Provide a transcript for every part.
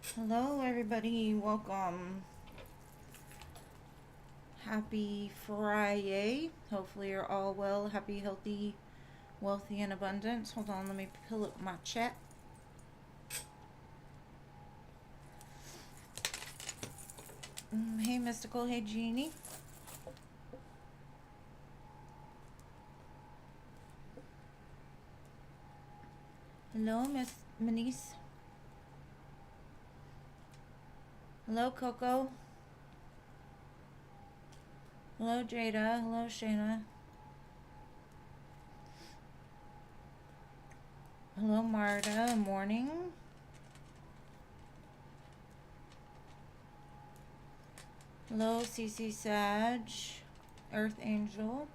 Hello, everybody. Welcome. Happy Friday. Hopefully, you're all well, happy, healthy, wealthy, and abundant. Hold on, let me pull up my chat. Hey, Mystical. Hey, Jeannie. Hello, Miss Manice. Hello, Coco. Hello, Jada. Hello, Shayna. Hello, Marta. Morning. Hello, CC Sag. Earth Angel.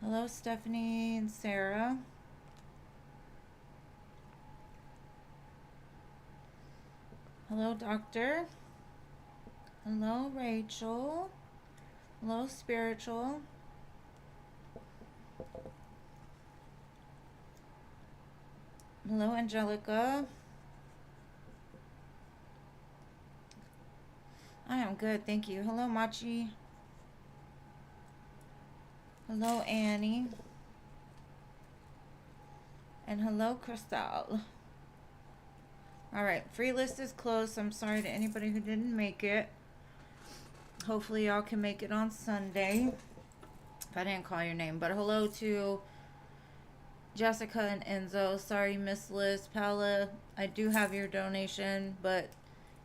Hello, Stephanie and Sarah. Hello, Doctor. Hello, Rachel. Hello, Spiritual. Hello, Angelica. I am good, thank you. Hello, Machi. Hello, Annie. And hello, Crystal. Alright, free list is closed. I'm sorry to anybody who didn't make it. Hopefully y'all can make it on Sunday. If I didn't call your name. But hello to Jessica and Enzo. Sorry, Miss Liz. Paula, I do have your donation, but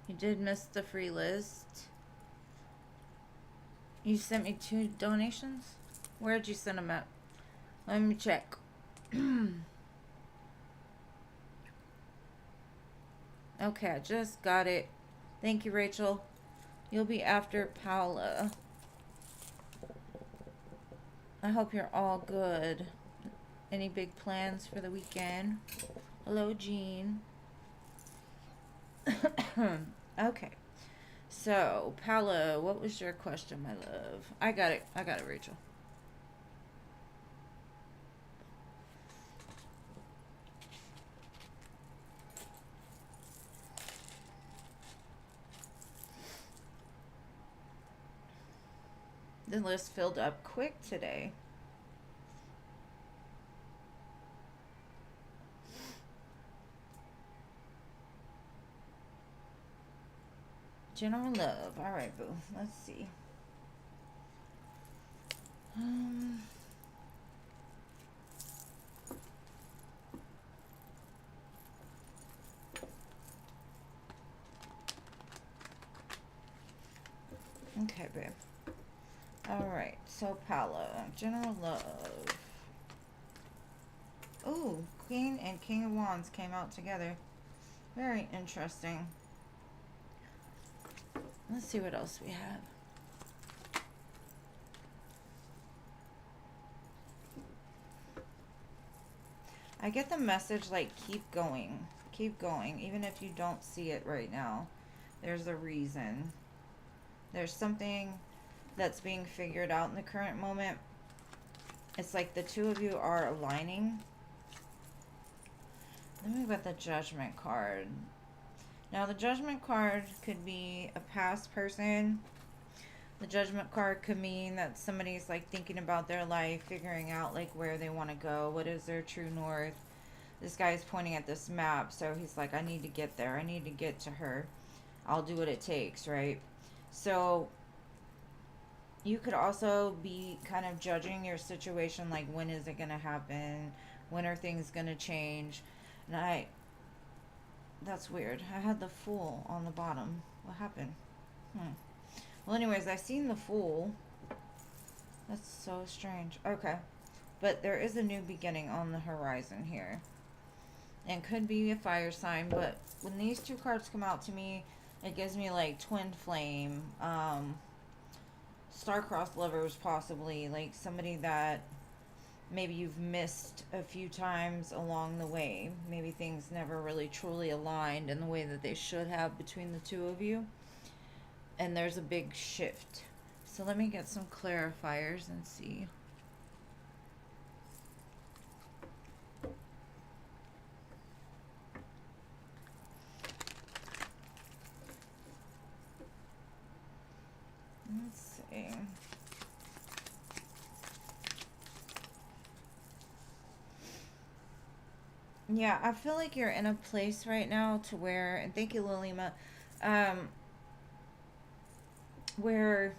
you did miss the free list. You sent me 2 donations? Where'd you send them at? Let me check. Okay, I just got it. Thank you, Rachel. You'll be after Paula. I hope you're all good. Any big plans for the weekend? Hello, Jean. Okay. So, Paula, what was your question, my love? I got it, Rachel. The list filled up quick today. General love. All right, boo. Let's see. Okay, babe. All right. So, Paula, general love. Ooh, Queen and King of Wands came out together. Very interesting. Let's see what else we have. I get the message like keep going. Keep going. Even if you don't see it right now. There's a reason. There's something that's being figured out in the current moment. It's like the two of you are aligning. Let me get the Judgment card. Now the Judgment card could be a past person. The Judgment card could mean that somebody's like thinking about their life, figuring out like where they want to go, what is their true north. This guy is pointing at this map, so he's like, I need to get there, I need to get to her, I'll do what it takes, right? So you could also be kind of judging your situation, like when is it going to happen, when are things going to change. And that's weird, I had the Fool on the bottom. What happened? Well, anyways, I seen the Fool. That's so strange. Okay. But there is a new beginning on the horizon here. And could be a fire sign, but when these two cards come out to me, it gives me like Twinflame, star-crossed lovers possibly, like somebody that maybe you've missed a few times along the way. Maybe things never really truly aligned in the way that they should have between the two of you. And there's a big shift. So let me get some clarifiers and see. Yeah, I feel like you're in a place right now to where, and thank you, Lilima, um, where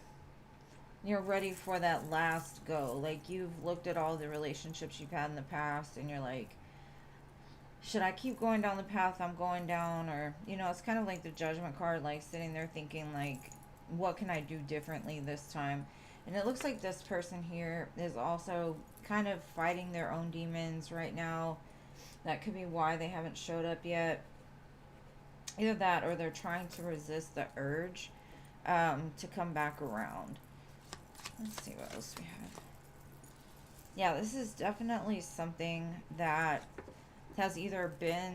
you're ready for that last go. Like, you've looked at all the relationships you've had in the past, and you're like, should I keep going down the path I'm going down? Or, it's kind of like the judgment card, like sitting there thinking, like, what can I do differently this time? And it looks like this person here is also kind of fighting their own demons right now. That could be why they haven't showed up yet. Either that, or they're trying to resist the urge to come back around. Let's see what else we have. Yeah, this is definitely something that has either been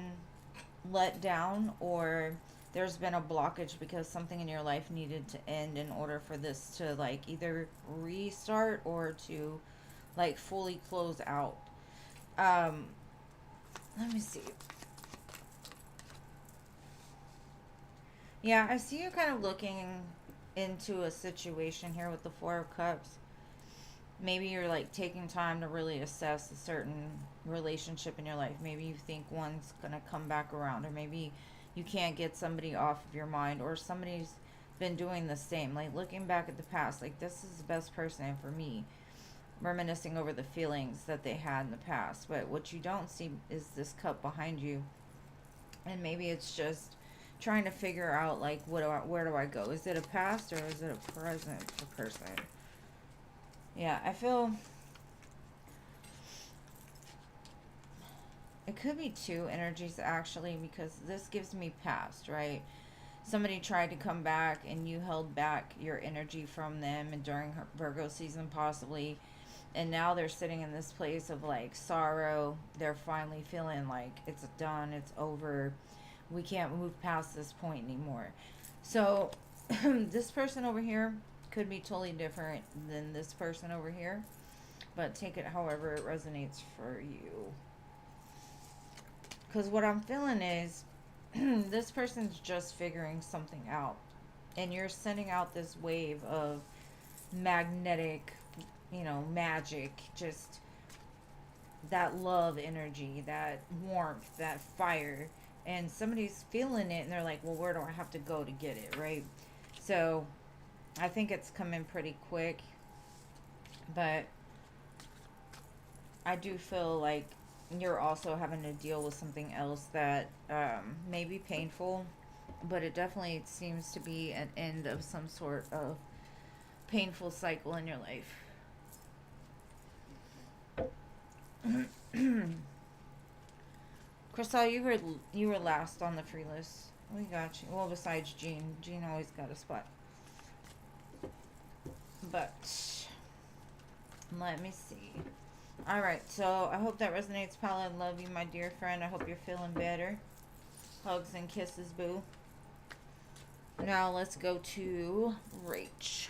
let down, or there's been a blockage because something in your life needed to end in order for this to, like, either restart or to, like, fully close out. Um, Let me see. Yeah, I see you kind of looking into a situation here with the Four of Cups. Maybe you're like taking time to really assess a certain relationship in your life. Maybe you think one's gonna come back around, or maybe you can't get somebody off of your mind, or somebody's been doing the same. Like, looking back at the past, like, this is the best person for me, reminiscing over the feelings that they had in the past. But what you don't see is this cup behind you, and maybe it's just trying to figure out, like, where do I go? Is it a past or is it a present person? Yeah, I feel it could be two energies actually, because this gives me past, right? Somebody tried to come back and you held back your energy from them, and during Virgo season possibly, and now they're sitting in this place of, like, sorrow. They're finally feeling like it's done, it's over, we can't move past this point anymore. So this person over here could be totally different than this person over here, but take it however it resonates for you. Because what I'm feeling is this person's just figuring something out, and you're sending out this wave of magnetic, magic, just that love energy, that warmth, that fire. And somebody's feeling it and they're like, well, where do I have to go to get it, right? So I think it's coming pretty quick, but I do feel like you're also having to deal with something else that may be painful, but it definitely seems to be an end of some sort of painful cycle in your life. Crystal, you were last on the free list. We got you. Well, besides Jean. Jean always got a spot. But let me see. Alright, so I hope that resonates, Paula. I love you, my dear friend. I hope you're feeling better. Hugs and kisses, boo. Now let's go to Rach.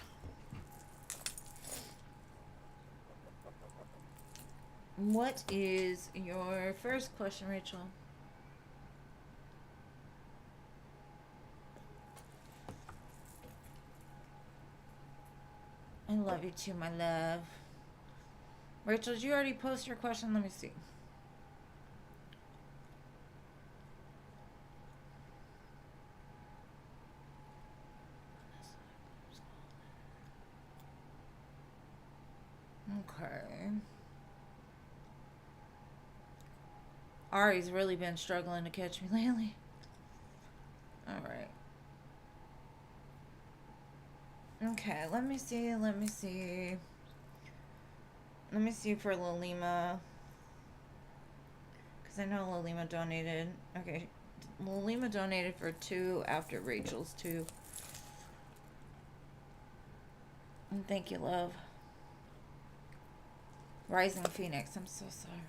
What is your first question, Rachel? I love you too, my love. Rachel, did you already post your question? Let me see. Okay. Ari's really been struggling to catch me lately. Alright. Okay, let me see. Let me see for Lilima. Because I know Lilima donated. Okay. Lilima donated for 2 after Rachel's 2. And thank you, love. Rising Phoenix, I'm so sorry.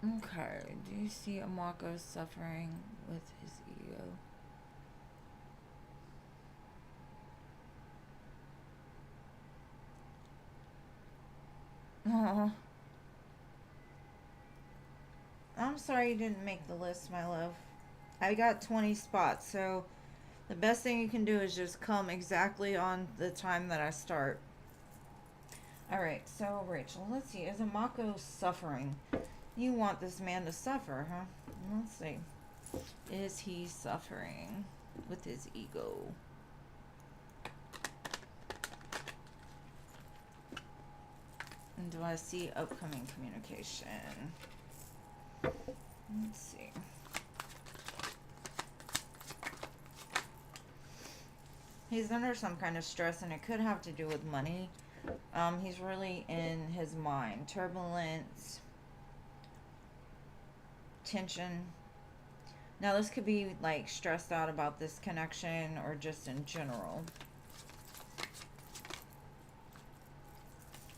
Okay, do you see Amako suffering with his ego? Oh, I'm sorry you didn't make the list, my love. I got 20 spots, so The best thing you can do is just come exactly on the time that I start. Alright, so Rachel, let's see. Is Amako suffering? You want this man to suffer, huh? Let's see. Is he suffering with his ego? And do I see upcoming communication? Let's see. He's under some kind of stress, and it could have to do with money. He's really in his mind. Turbulence, tension. Now, this could be like stressed out about this connection or just in general.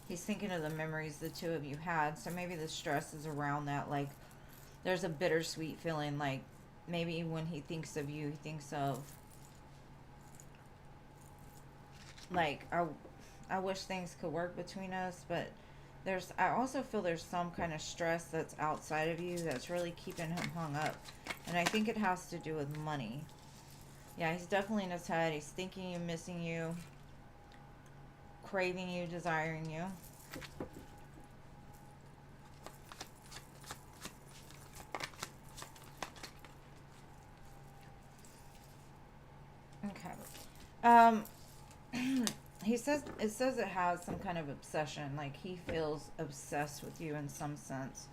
He's thinking of the memories the two of you had. So maybe the stress is around that. Like, there's a bittersweet feeling. Like, maybe when he thinks of you, he thinks of, like, I wish things could work between us. But I also feel there's some kind of stress that's outside of you that's really keeping him hung up. And I think it has to do with money. Yeah, he's definitely in his head. He's thinking you, missing you, craving you, desiring you. Okay. He says it has some kind of obsession. Like, he feels obsessed with you in some sense.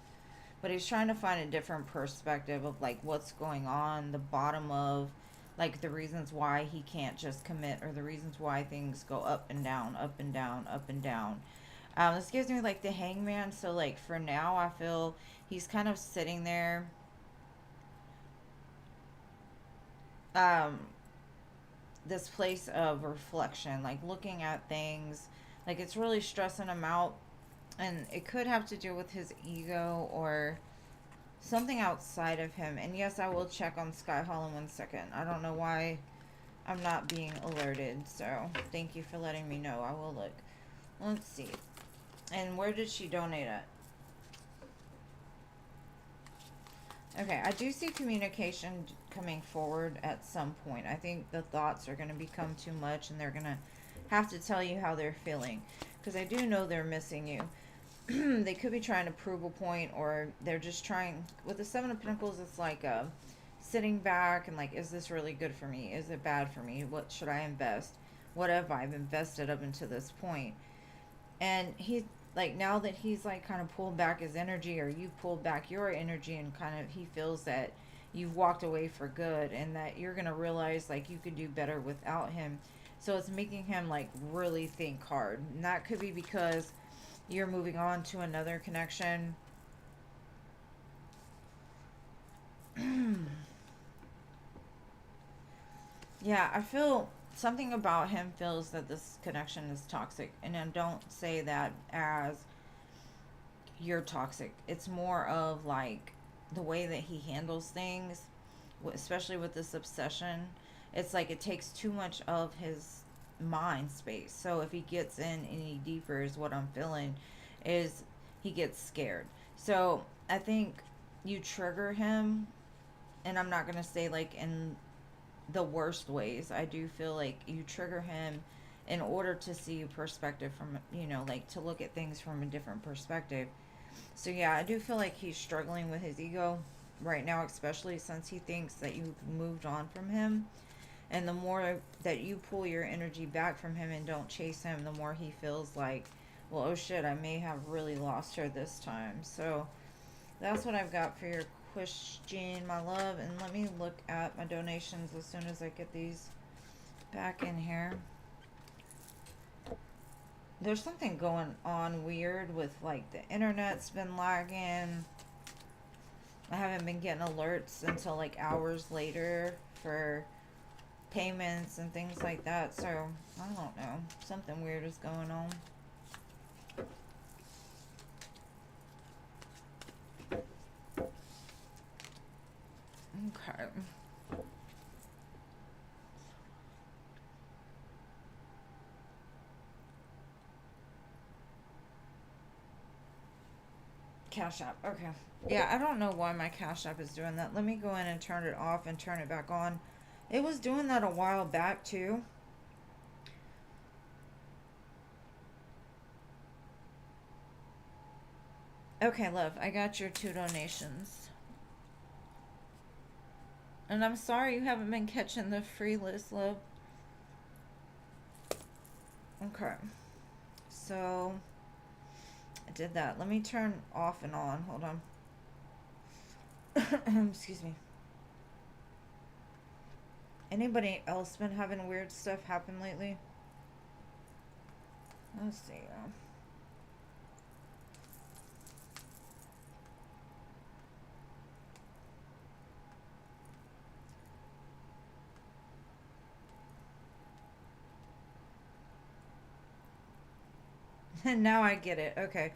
But he's trying to find a different perspective of, like, what's going on, the bottom of, like, the reasons why he can't just commit, or the reasons why things go up and down, up and down, up and down. This gives me, like, the hangman. So, like, for now, I feel he's kind of sitting there. This place of reflection, like, looking at things. Like, it's really stressing him out. And it could have to do with his ego or something outside of him. And yes, I will check on Sky Hall in 1 second. I don't know why I'm not being alerted. So, thank you for letting me know. I will look. Let's see. And where did she donate at? Okay, I do see communication coming forward at some point. I think the thoughts are going to become too much, and they're going to have to tell you how they're feeling. Because I do know they're missing you. They could be trying to prove a point, or they're just trying. With the Seven of Pentacles, it's like sitting back and like, is this really good for me? Is it bad for me? What should I invest? What have I invested up until this point? And he's like, now that he's like kind of pulled back his energy, or you pulled back your energy, and kind of he feels that you've walked away for good, and that you're gonna realize like you could do better without him. So it's making him like really think hard. And that could be because you're moving on to another connection. Yeah, I feel something about him feels that this connection is toxic. And I don't say that as you're toxic. It's more of like the way that he handles things, especially with this obsession. It's like it takes too much of his mind space. So if he gets in any deeper, is what I'm feeling, is he gets scared. So I think you trigger him, and I'm not gonna say like in the worst ways. I do feel like you trigger him in order to see perspective from, like to look at things from a different perspective. So yeah, I do feel like he's struggling with his ego right now, especially since he thinks that you've moved on from him. And the more that you pull your energy back from him and don't chase him, the more he feels like, well, oh shit, I may have really lost her this time. So that's what I've got for your question, my love. And let me look at my donations as soon as I get these back in here. There's something going on weird with like the internet's been lagging. I haven't been getting alerts until like hours later for payments and things like that. So I don't know, something weird is going on. Okay. Cash App. Okay. Yeah, I don't know why my Cash App is doing that. Let me go in and turn it off and turn it back on. It was doing that a while back too. Okay, love, I got your 2 donations. And I'm sorry you haven't been catching the free list, love. Okay. So, I did that. Let me turn off and on. Hold on. Excuse me. Anybody else been having weird stuff happen lately? Let's see. And now I get it. Okay.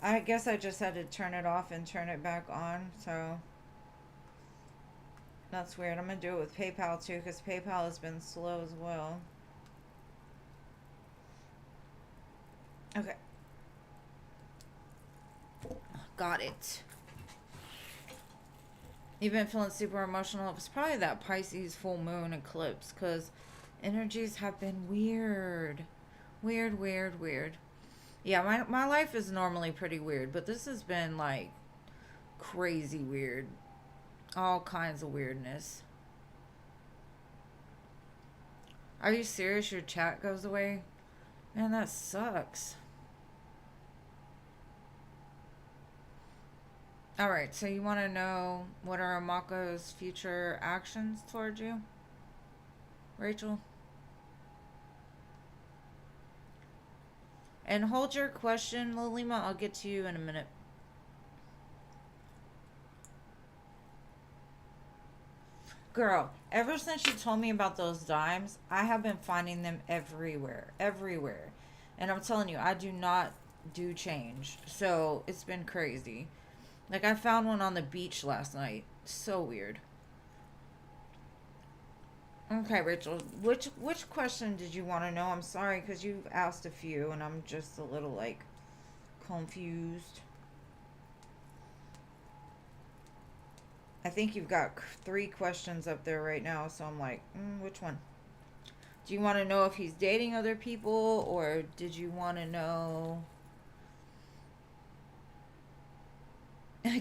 I guess I just had to turn it off and turn it back on. So that's weird. I'm going to do it with PayPal too, because PayPal has been slow as well. Okay. Got it. You've been feeling super emotional. It was probably that Pisces full moon eclipse, because energies have been weird. Weird, weird, weird. Yeah, my life is normally pretty weird, but this has been like crazy weird. All kinds of weirdness. Are you serious? Your chat goes away? Man, that sucks. Alright, so you want to know what are Amako's future actions towards you? Rachel? And hold your question, Lilima. I'll get to you in a minute. Girl, ever since you told me about those dimes, I have been finding them everywhere. Everywhere. And I'm telling you, I do not do change. So it's been crazy. Like, I found one on the beach last night. So weird. Okay, Rachel. Which question did you want to know? I'm sorry, because you've asked a few, and I'm just a little, like, confused. I think you've got 3 questions up there right now, so I'm like, which one? Do you want to know if he's dating other people, or did you want to know...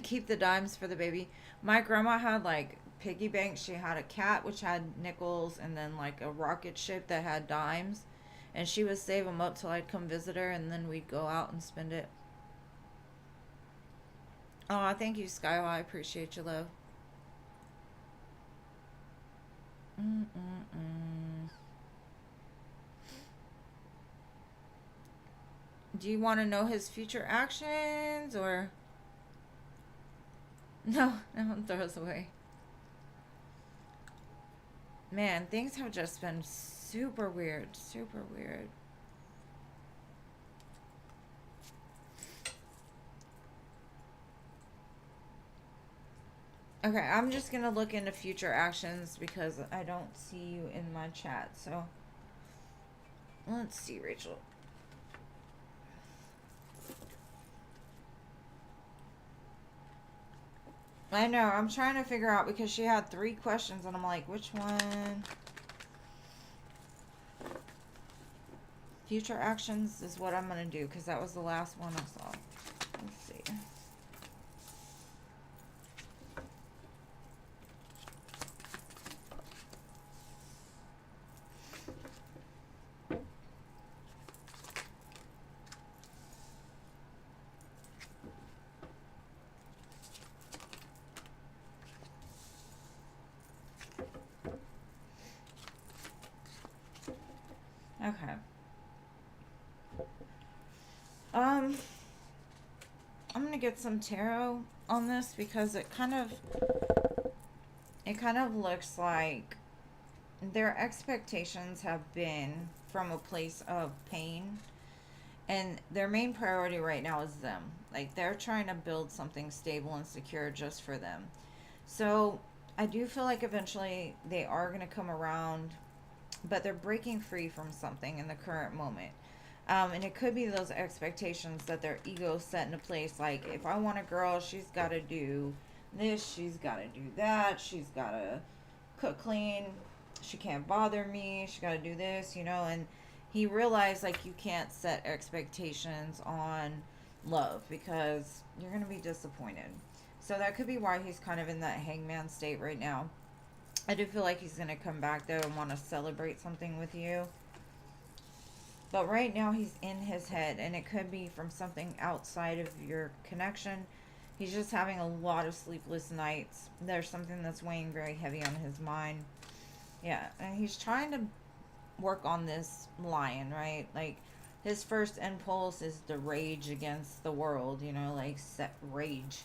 Keep the dimes for the baby. My grandma had, like, piggy banks. She had a cat, which had nickels, and then, like, a rocket ship that had dimes. And she would save them up till I'd come visit her, and then we'd go out and spend it. Oh, thank you, Skywa. I appreciate you, love. Do you want to know his future actions, or... No, don't throw us away. Man, things have just been super weird. Super weird. Okay, I'm just going to look into future actions because I don't see you in my chat. So, let's see, Rachel. I know, I'm trying to figure out because she had 3 questions and I'm like, which one? Future actions is what I'm going to do because that was the last one I saw. Let's see. Okay. I'm gonna get some tarot on this because it kind of looks like their expectations have been from a place of pain, and their main priority right now is them. Like, they're trying to build something stable and secure just for them. So I do feel like eventually they are going to come around, but they're breaking free from something in the current moment. And it could be those expectations that their ego set into place. Like, if I want a girl, she's got to do this, she's got to do that, she's got to cook, clean, she can't bother me. She got to do this, you know. And he realized, like, you can't set expectations on love because you're going to be disappointed. So that could be why he's kind of in that hangman state right now. I do feel like he's going to come back, though, and want to celebrate something with you. But right now, he's in his head, and it could be from something outside of your connection. He's just having a lot of sleepless nights. There's something that's weighing very heavy on his mind. Yeah, and he's trying to work on this lion, right? Like, his first impulse is to rage against the world, you know, like, set rage.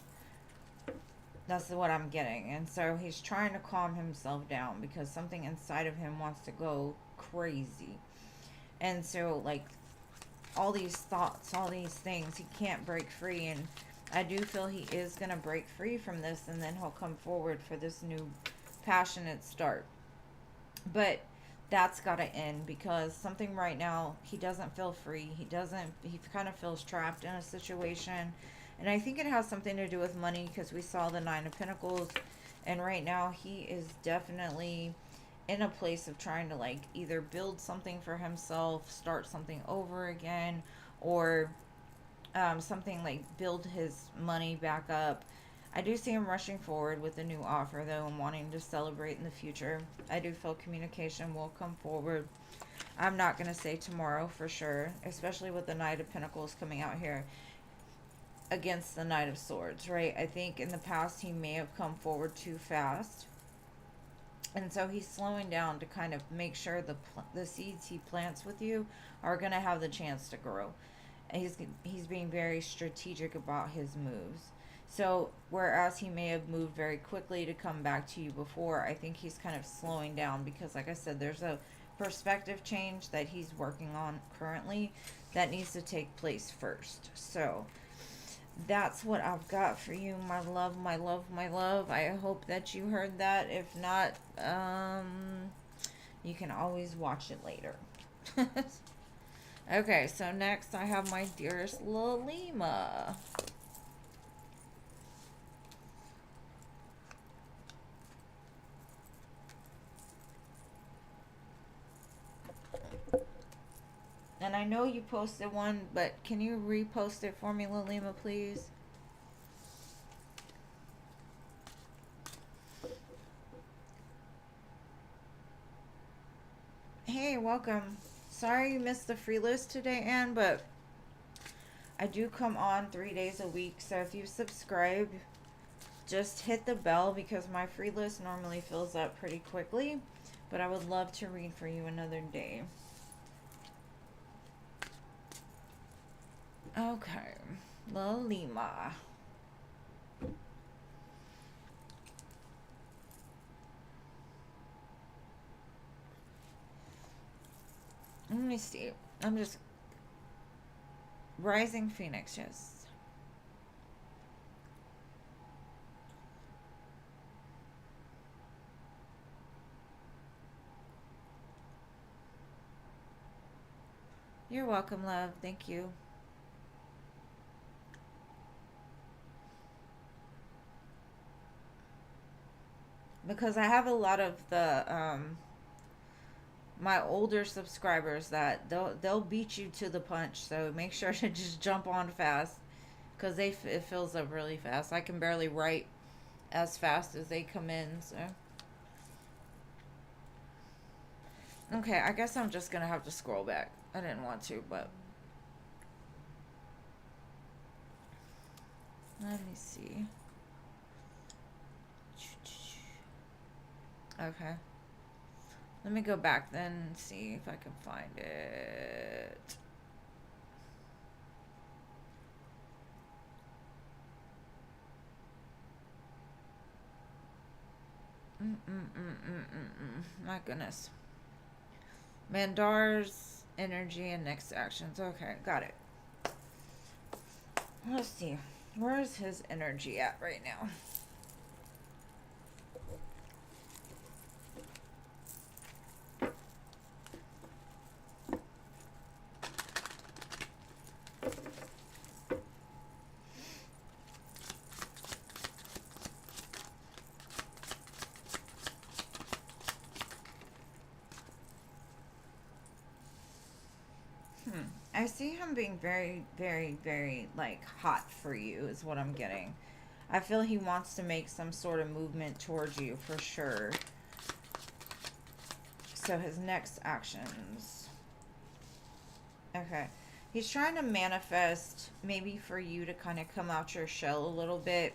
That's what I'm getting. And so he's trying to calm himself down because something inside of him wants to go crazy. And so, like, all these thoughts, all these things, he can't break free. And I do feel he is going to break free from this, and then he'll come forward for this new passionate start. But that's got to end because something right now, he doesn't feel free. He kind of feels trapped in a situation. And I think it has something to do with money because we saw the Nine of Pentacles. And right now, he is definitely in a place of trying to, like, either build something for himself, start something over again, or something like build his money back up. I do see him rushing forward with a new offer, though, and wanting to celebrate in the future. I do feel communication will come forward. I'm not going to say tomorrow for sure, especially with the Knight of Pentacles coming out here against the Knight of Swords, right? I think in the past he may have come forward too fast. And so he's slowing down to kind of make sure the seeds he plants with you are going to have the chance to grow. And he's being very strategic about his moves. So whereas he may have moved very quickly to come back to you before, I think he's kind of slowing down because, like I said, there's a perspective change that he's working on currently that needs to take place first. So that's what I've got for you, my love, my love, my love. I hope that you heard that. If not, you can always watch it later. Okay, so next I have my dearest Lalima. And I know you posted one, but can you repost it for me, Lalima, please? Hey, welcome. Sorry you missed the free list today, Anne, but I do come on 3 days a week. So if you subscribe, just hit the bell because my free list normally fills up pretty quickly. But I would love to read for you another day. Okay, Lalima. Let me see. I'm just... Rising Phoenix, yes. You're welcome, love. Thank you. Because I have a lot of the my older subscribers that they'll beat you to the punch, so make sure to just jump on fast because it fills up really fast. I can barely write as fast as they come in. So okay, I guess I'm just gonna have to scroll back. I didn't want to, but let me see. Okay. Let me go back then and see if I can find it. My goodness. Mandar's energy and next actions. Okay, got it. Let's see. Where is his energy at right now? I see him being very, very, very, like, hot for you, is what I'm getting. I feel he wants to make some sort of movement towards you for sure. So his next actions. Okay. He's trying to manifest maybe for you to kind of come out your shell a little bit.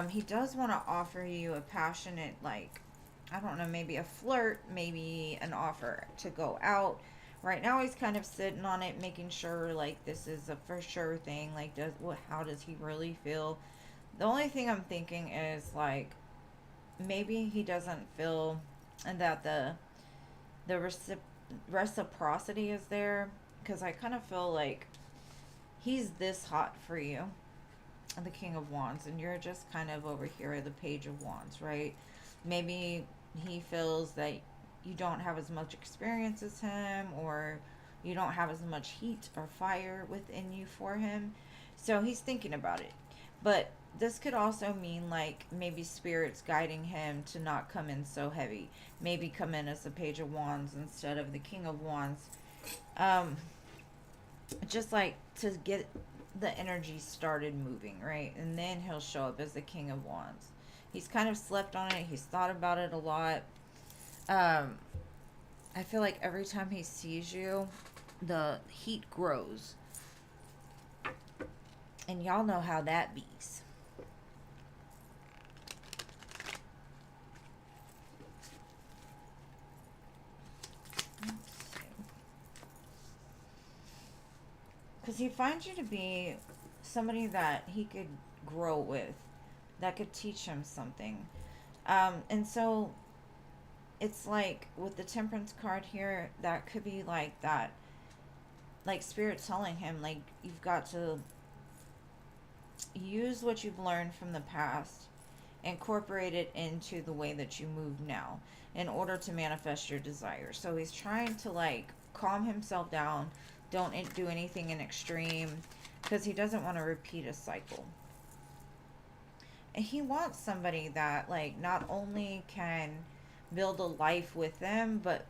He does want to offer you a passionate, like, I don't know, maybe a flirt, maybe an offer to go out. Right now, he's kind of sitting on it, making sure, like, this is a for sure thing. Like, how does he really feel? The only thing I'm thinking is, like, maybe he doesn't feel and that the reciprocity is there, because I kind of feel like he's this hot for you, the King of Wands, and you're just kind of over here the Page of Wands, right? Maybe he feels that you don't have as much experience as him, or you don't have as much heat or fire within you for him. So he's thinking about it. But this could also mean, like, maybe spirits guiding him to not come in so heavy. Maybe come in as the Page of Wands instead of the King of Wands. Um, just like to get the energy started moving, right? And then he'll show up as the King of Wands. He's kind of slept on it. He's thought about it a lot. Um, I feel like every time he sees you, the heat grows. And y'all know how that bees. Because he finds you to be somebody that he could grow with, that could teach him something. And so it's like with the Temperance card here, that could be like that, like Spirit telling him, like, you've got to use what you've learned from the past, incorporate it into the way that you move now in order to manifest your desire. So he's trying to, like, calm himself down. Don't do anything in extreme, because he doesn't want to repeat a cycle. And he wants somebody that, like, not only can build a life with them, but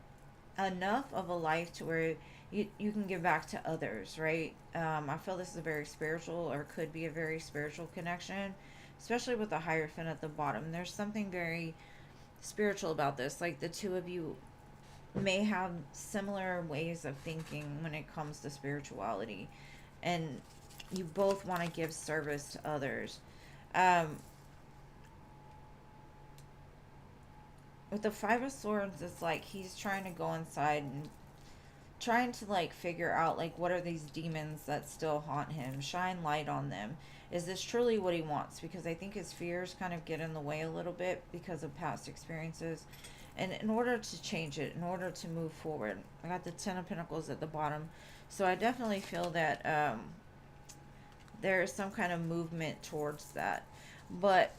enough of a life to where you can give back to others, right? I feel this is a very spiritual, or could be a very spiritual connection, especially with the Hierophant at the bottom. There's something very spiritual about this. Like, the two of you may have similar ways of thinking when it comes to spirituality, and you both want to give service to others. Um, with the Five of Swords, it's like he's trying to go inside and trying to, like, figure out, like, what are these demons that still haunt him, shine light on them. Is this truly what he wants? Because I think his fears kind of get in the way a little bit because of past experiences. And in order to change it, in order to move forward, I got the Ten of Pentacles at the bottom. So I definitely feel that there is some kind of movement towards that. But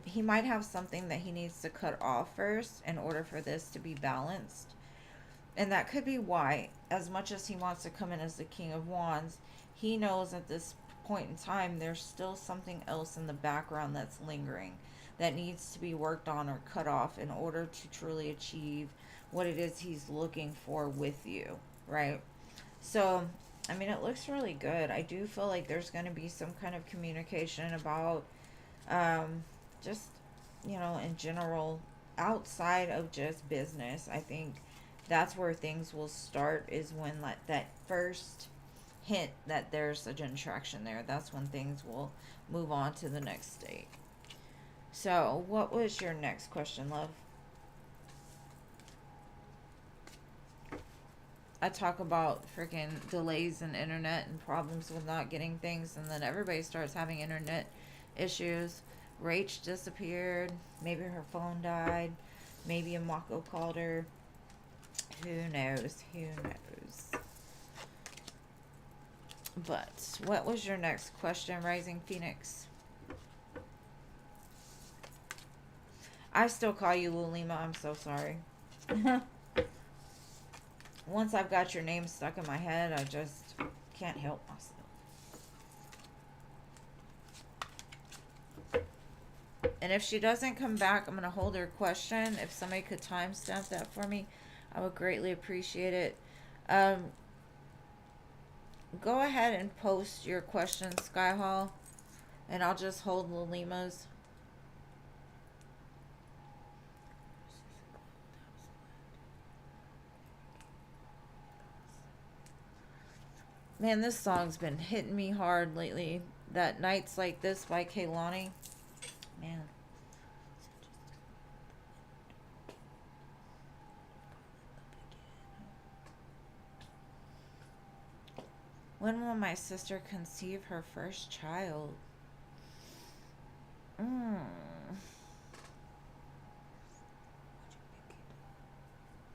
he might have something that he needs to cut off first in order for this to be balanced. And that could be why, as much as he wants to come in as the King of Wands, he knows at this point in time there's still something else in the background that's lingering, that needs to be worked on or cut off in order to truly achieve what it is he's looking for with you, right? So, I mean, it looks really good. I do feel like there's going to be some kind of communication about just, in general, outside of just business. I think that's where things will start, is when, like, that first hint that there's a attraction there. That's when things will move on to the next state. So, what was your next question, love? I talk about freaking delays in internet and problems with not getting things, and then everybody starts having internet issues. Rach disappeared. Maybe her phone died. Maybe a Mako called her. Who knows? Who knows? But what was your next question, Rising Phoenix? I still call you Lulima. I'm so sorry. Once I've got your name stuck in my head, I just can't help myself. And if she doesn't come back, I'm going to hold her question. If somebody could timestamp that for me, I would greatly appreciate it. go ahead and post your questions, Sky Hall, and I'll just hold Lima's. Man, this song's been hitting me hard lately. That Nights Like This by Kehlani. Man. When will my sister conceive her first child? Mm.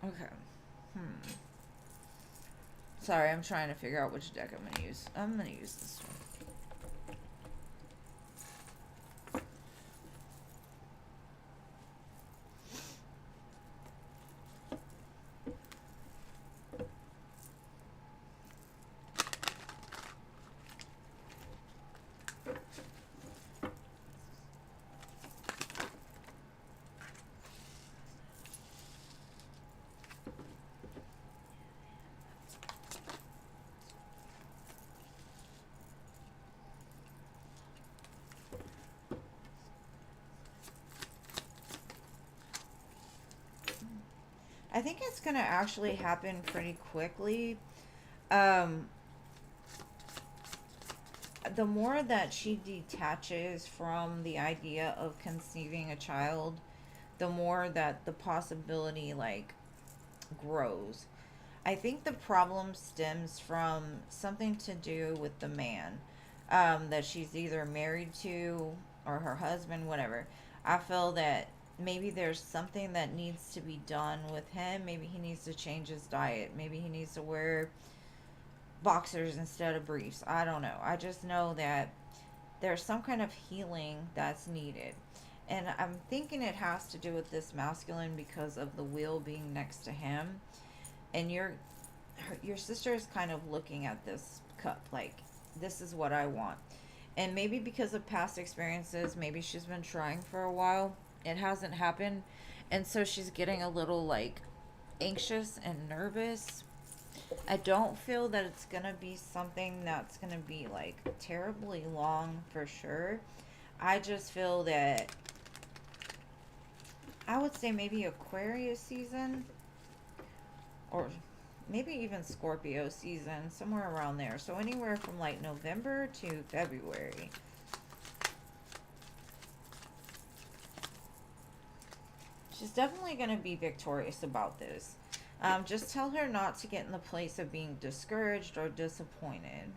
Okay. Sorry, I'm trying to figure out which deck I'm going to use. I'm going to use this one. I think it's going to actually happen pretty quickly. Um, the more that she detaches from the idea of conceiving a child, the more that the possibility like grows. I think the problem stems from something to do with the man that she's either married to or her husband, whatever. I feel that maybe there's something that needs to be done with him. Maybe he needs to change his diet. Maybe he needs to wear boxers instead of briefs. I don't know. I just know that there's some kind of healing that's needed. And I'm thinking it has to do with this masculine because of the wheel being next to him. And your sister is kind of looking at this cup like, this is what I want. And maybe because of past experiences, maybe she's been trying for a while. It hasn't happened. And so she's getting a little like anxious and nervous. I don't feel that it's going to be something that's going to be like terribly long for sure. I just feel that I would say maybe Aquarius season or maybe even Scorpio season, somewhere around there. So anywhere from like November to February. She's definitely going to be victorious about this. Just tell her not to get in the place of being discouraged or disappointed.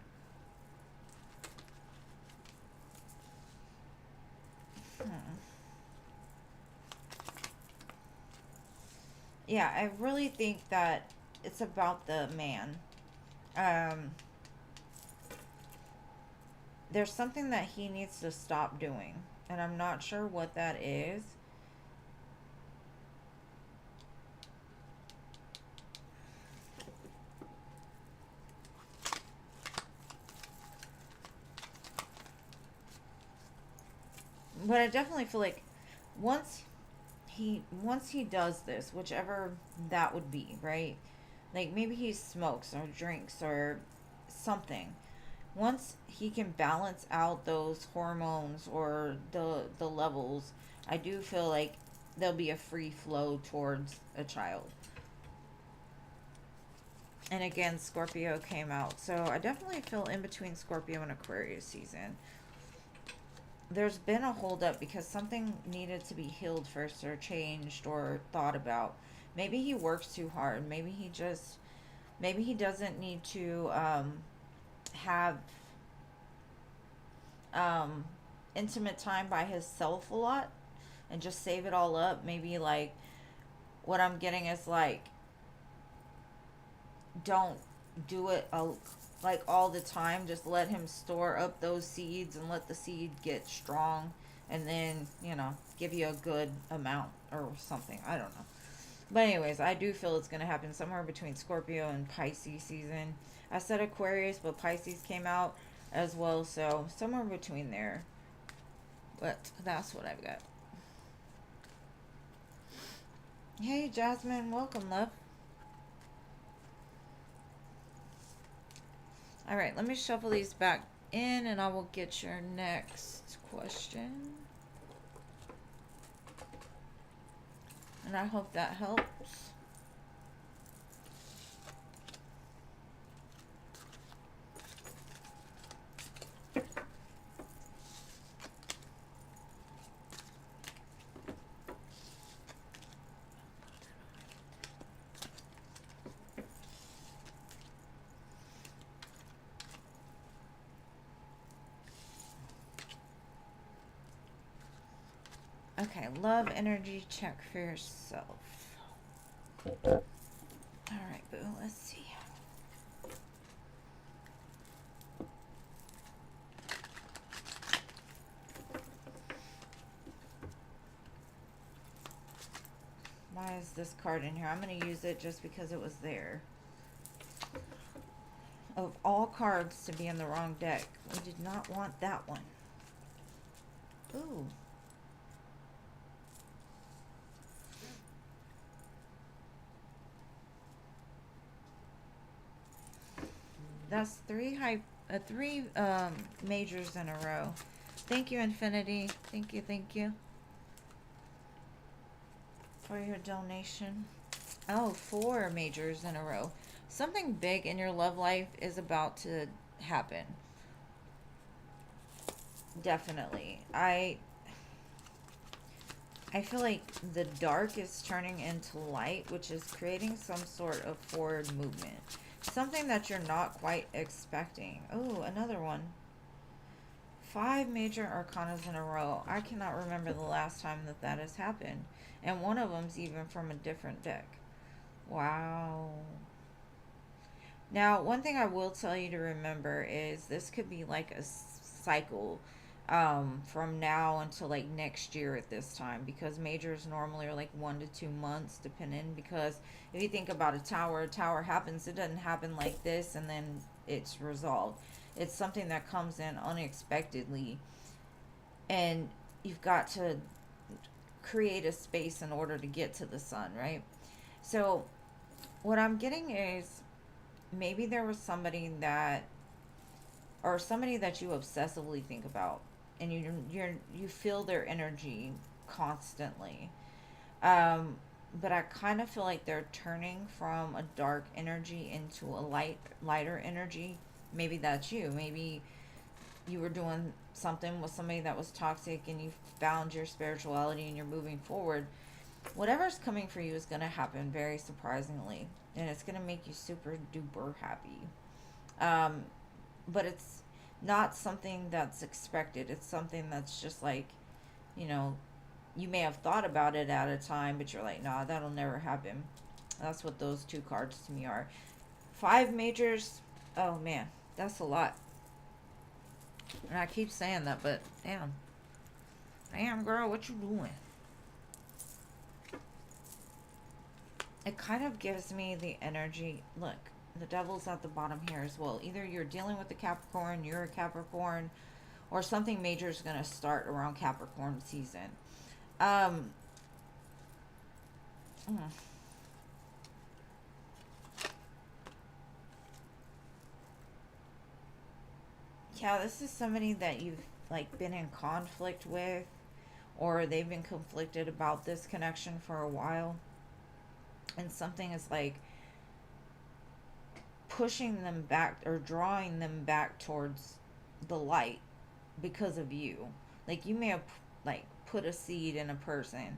Yeah, I really think that it's about the man. Um, there's something that he needs to stop doing, and I'm not sure what that is. But I definitely feel like once once he does this, whichever that would be, right? Like maybe he smokes or drinks or something. Once he can balance out those hormones or the levels, I do feel like there'll be a free flow towards a child. And again, Scorpio came out. So I definitely feel in between Scorpio and Aquarius season. There's been a holdup because something needed to be healed first or changed or thought about. Maybe he works too hard. Maybe he doesn't need to have um, intimate time by himself a lot and just save it all up. Maybe like what I'm getting is like, don't do it like all the time. Just let him store up those seeds and let the seed get strong, and then give you a good amount or something. I don't know. But anyways, I do feel it's going to happen somewhere between Scorpio and Pisces season. I said Aquarius, but Pisces came out as well, so somewhere between there. But that's what I've got. Hey, Jasmine, welcome, love. All right, let me shuffle these back in and I will get your next question. And I hope that helps. Okay, love energy check for yourself. All right, boo, let's see. Why is this card in here? I'm going to use it just because it was there. Of all cards to be in the wrong deck, we did not want that one. Ooh. That's three majors in a row. Thank you, Infinity. Thank you, thank you for your donation. Oh, 4 majors in a row. Something big in your love life is about to happen. Definitely. I feel like the dark is turning into light, which is creating some sort of forward movement. Something that you're not quite expecting. Oh, another one. 5 major arcanas in a row. I cannot remember the last time that has happened. And one of them's even from a different deck. Wow. Now, one thing I will tell you to remember is this could be like a cycle from now until like next year at this time, because majors normally are like 1 to 2 months depending, because if you think about a tower happens, it doesn't happen like this and then it's resolved. It's something that comes in unexpectedly, and you've got to create a space in order to get to the sun, right? So what I'm getting is maybe there was somebody that you obsessively think about, and you feel their energy constantly. But I kind of feel like they're turning from a dark energy into a lighter energy. Maybe that's you. Maybe you were doing something with somebody that was toxic and you found your spirituality and you're moving forward. Whatever's coming for you is going to happen very surprisingly, and it's going to make you super duper happy. But it's not something that's expected. It's something that's just like, you know, you may have thought about it at a time, but you're like, nah, that'll never happen. That's what those 2 cards to me are. 5 majors. Oh man, that's a lot. And I keep saying that, but damn, girl, what you doing? It kind of gives me the energy. Look, the devil's at the bottom here as well. Either you're dealing with the Capricorn, you're a Capricorn, or something major is going to start around Capricorn season. Yeah, this is somebody that you've like been in conflict with, or they've been conflicted about this connection for a while, and something is like pushing them back or drawing them back towards the light because of you. Like you may have like put a seed in a person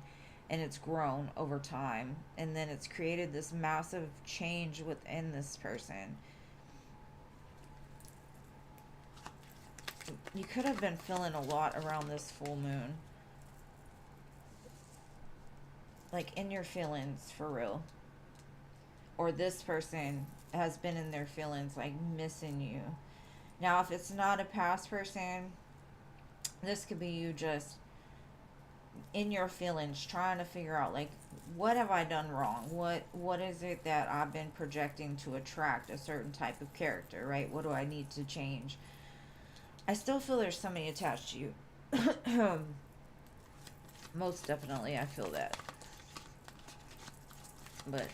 and it's grown over time, and then it's created this massive change within this person. You could have been feeling a lot around this full moon, like in your feelings for real, or this person has been in their feelings, like missing you. Now if it's not a past person, this could be you just in your feelings trying to figure out like, what have I done wrong? What is it that I've been projecting to attract a certain type of character, right? What do I need to change? I still feel there's somebody attached to you. Most definitely I feel that. But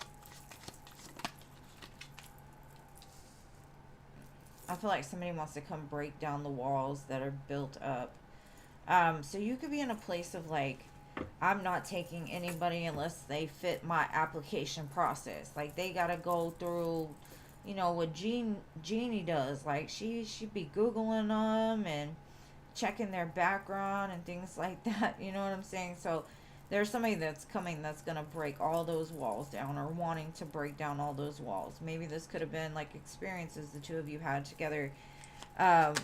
I feel like somebody wants to come break down the walls that are built up. So you could be in a place of like, I'm not taking anybody unless they fit my application process. Like they gotta go through, what Jeannie does. Like she'd be googling them and checking their background and things like that. You know what I'm saying? So there's somebody that's coming that's gonna break all those walls down or wanting to break down all those walls. Maybe this could have been like experiences the two of you had together. Um,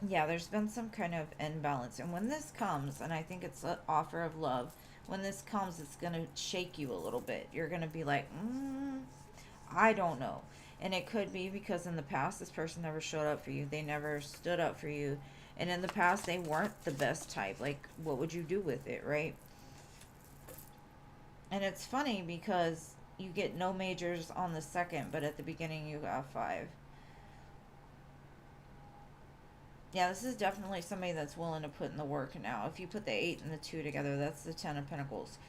yeah, there's been some kind of imbalance. And when this comes, and I think it's an offer of love, when this comes, it's going to shake you a little bit. You're going to be like, I don't know. And it could be because in the past, this person never showed up for you. They never stood up for you. And in the past, they weren't the best type. Like, what would you do with it, right? And it's funny because you get no majors on the second, but at the beginning, you got 5. Yeah, this is definitely somebody that's willing to put in the work now. If you put the 8 and the 2 together, that's the 10 of Pentacles.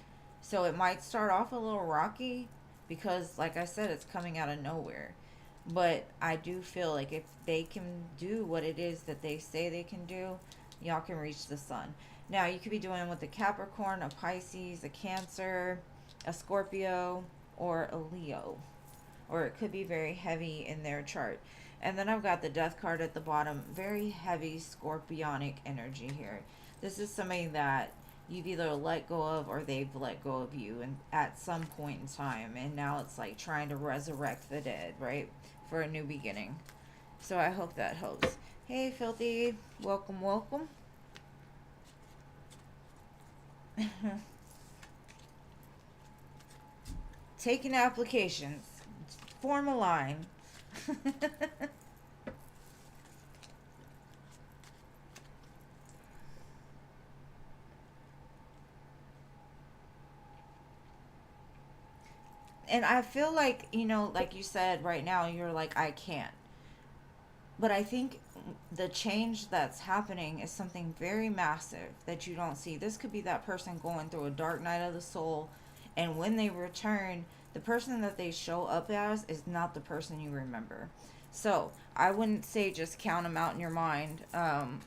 So it might start off a little rocky because, like I said, it's coming out of nowhere. But I do feel like if they can do what it is that they say they can do, y'all can reach the sun. Now, you could be doing with a Capricorn, a Pisces, a Cancer, a Scorpio, or a Leo. Or it could be very heavy in their chart. And then I've got the death card at the bottom. Very heavy scorpionic energy here. This is somebody that you've either let go of or they've let go of you and at some point in time. And now it's like trying to resurrect the dead, right? For a new beginning. So I hope that helps. Hey, Filthy. Welcome, welcome. Taking applications. Form a line. And I feel like, like you said right now, you're like, I can't. But I think the change that's happening is something very massive that you don't see. This could be that person going through a dark night of the soul. And when they return, the person that they show up as is not the person you remember. So I wouldn't say just count them out in your mind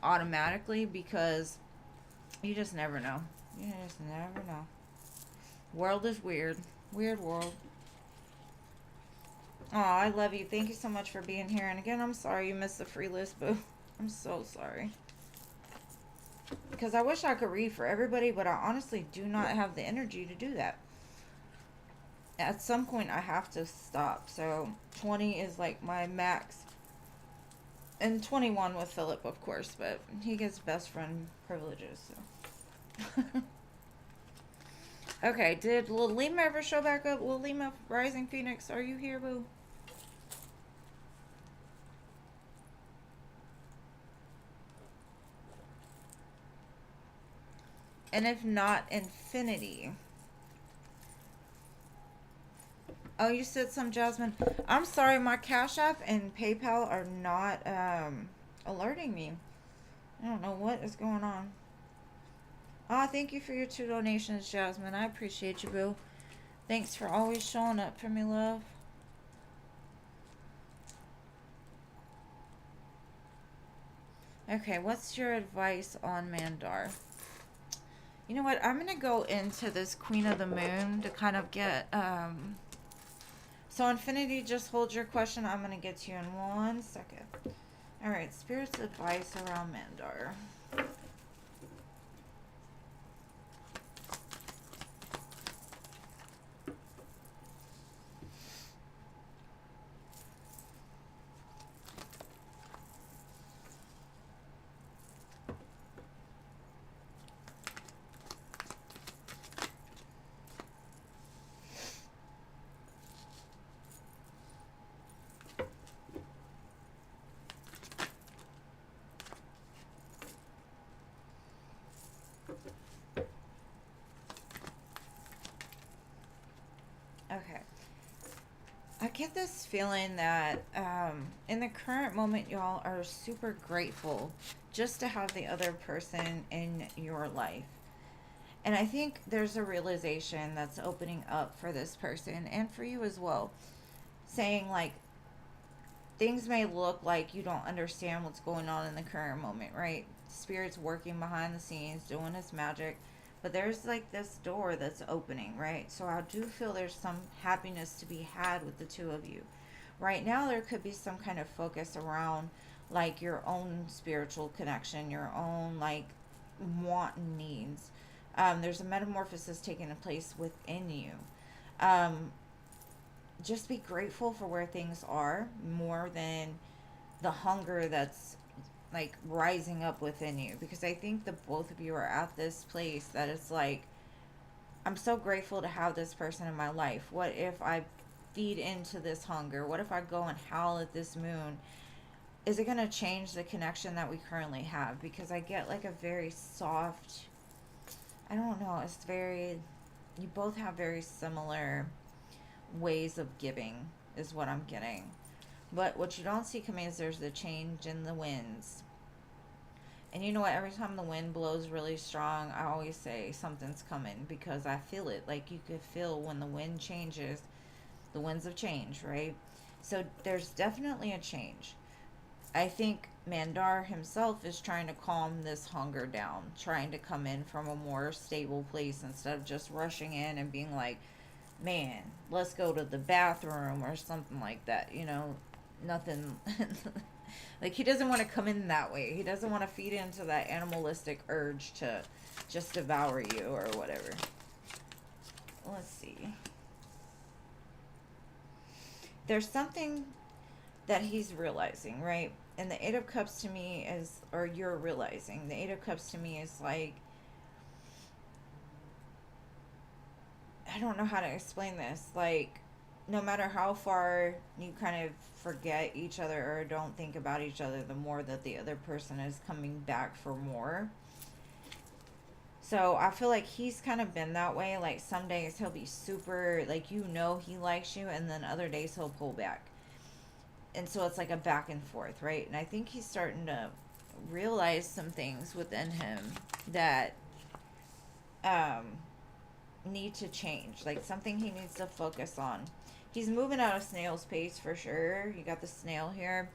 automatically because you just never know. You just never know. World is weird. Weird world. Oh, I love you. Thank you so much for being here. And again, I'm sorry you missed the free list, boo. I'm so sorry. Because I wish I could read for everybody, but I honestly do not have the energy to do that. At some point, I have to stop. So 20 is like my max. And 21 with Philip, of course, but he gets best friend privileges. So. Okay, did Lima ever show back up? Lima Rising Phoenix, are you here, boo? And if not, Infinity. Oh, you said some, Jasmine. I'm sorry, my Cash App and PayPal are not alerting me. I don't know what is going on. Ah, thank you for your 2 donations, Jasmine. I appreciate you, boo. Thanks for always showing up for me, love. Okay, what's your advice on Mandar? You know what? I'm going to go into this Queen of the Moon to kind of get... So, Infinity, just hold your question. I'm going to get to you in 1 second. Alright, Spirit's advice around Mandar. Okay. I get this feeling that in the current moment, y'all are super grateful just to have the other person in your life. And I think there's a realization that's opening up for this person and for you as well. Saying, like, things may look like you don't understand what's going on in the current moment, right? Spirit's working behind the scenes, doing his magic. But there's like this door that's opening, right? So I do feel there's some happiness to be had with the two of you. Right now, there could be some kind of focus around like your own spiritual connection, your own like want and needs. There's a metamorphosis taking place within you. Um, just be grateful for where things are more than the hunger that's like rising up within you, because I think the both of you are at this place that it's like, I'm so grateful to have this person in my life. What if I feed into this hunger? What if I go and howl at this moon? Is it going to change the connection that we currently have? Because I get like a very soft, I don't know, it's very, you both have very similar ways of giving, is what I'm getting. But what you don't see coming is there's the change in the winds. And you know what? Every time the wind blows really strong, I always say something's coming, because I feel it. Like you could feel when the wind changes, the winds of change, right? So there's definitely a change. I think Mandar himself is trying to calm this hunger down, trying to come in from a more stable place instead of just rushing in and being like, man, let's go to the bathroom or something like that. You know, nothing. Like, he doesn't want to come in that way. He doesn't want to feed into that animalistic urge to just devour you or whatever. Let's see. There's something that he's realizing, right? And the Eight of Cups to me is, or you're realizing, the Eight of Cups to me is like, I don't know how to explain this. Like, no matter how far you kind of forget each other or don't think about each other, the more that the other person is coming back for more. So I feel like he's kind of been that way. Like, some days he'll be super, like, you know, he likes you, and then other days he'll pull back. And so it's like a back and forth, right? And I think he's starting to realize some things within him that um need to change, like something he needs to focus on. He's moving out of snail's pace for sure. You got the snail here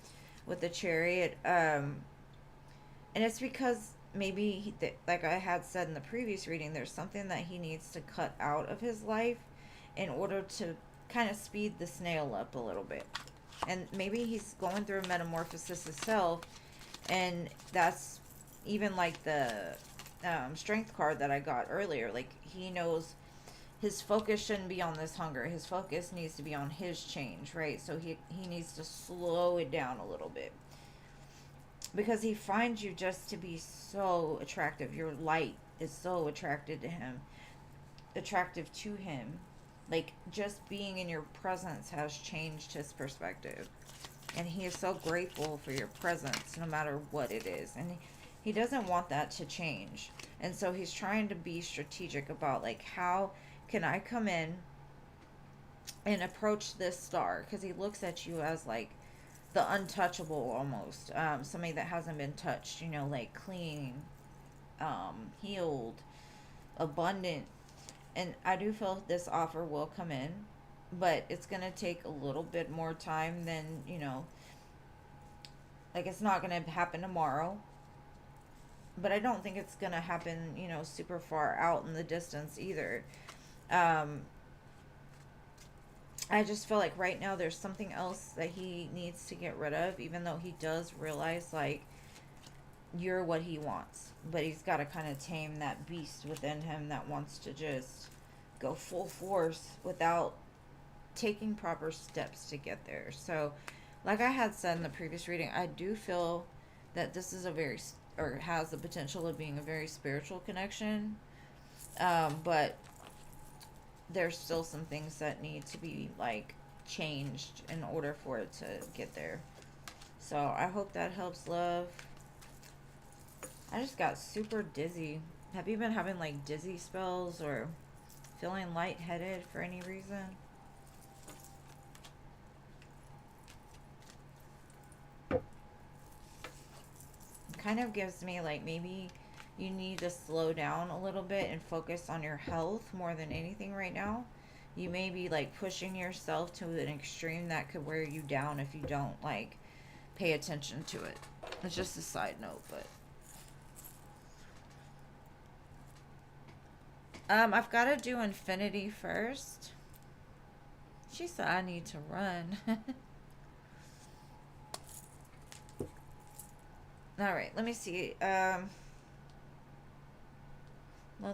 with the chariot, and it's because maybe like I had said in the previous reading, there's something that he needs to cut out of his life in order to kind of speed the snail up a little bit. And maybe he's going through a metamorphosis himself, and that's even like the strength card that I got earlier. Like, he knows his focus shouldn't be on this hunger. His focus needs to be on his change, right? So he needs to slow it down a little bit, because he finds you just to be so attractive. Your light is so attractive to him. Like, just being in your presence has changed his perspective. And he is so grateful for your presence, no matter what it is. And he doesn't want that to change. And so he's trying to be strategic about, like, how can I come in and approach this star? Because he looks at you as, like, the untouchable almost. Somebody that hasn't been touched, you know, like clean, healed, abundant. And I do feel this offer will come in, but it's going to take a little bit more time than, you know, like, it's not going to happen tomorrow. But I don't think it's going to happen, you know, super far out in the distance either. I just feel like right now there's something else that he needs to get rid of, even though he does realize, like, you're what he wants. But he's got to kind of tame that beast within him that wants to just go full force without taking proper steps to get there. So, like I had said in the previous reading, I do feel that this is a very, or has the potential of being a very spiritual connection. But there's still some things that need to be, like, changed in order for it to get there. So I hope that helps, love. I just got super dizzy. Have you been having, like, dizzy spells or feeling lightheaded for any reason? It kind of gives me, like, maybe you need to slow down a little bit and focus on your health more than anything right now. You may be like pushing yourself to an extreme that could wear you down if you don't like pay attention to it. It's just a side note, but I've got to do infinity first. She said I need to run. All right, let me see.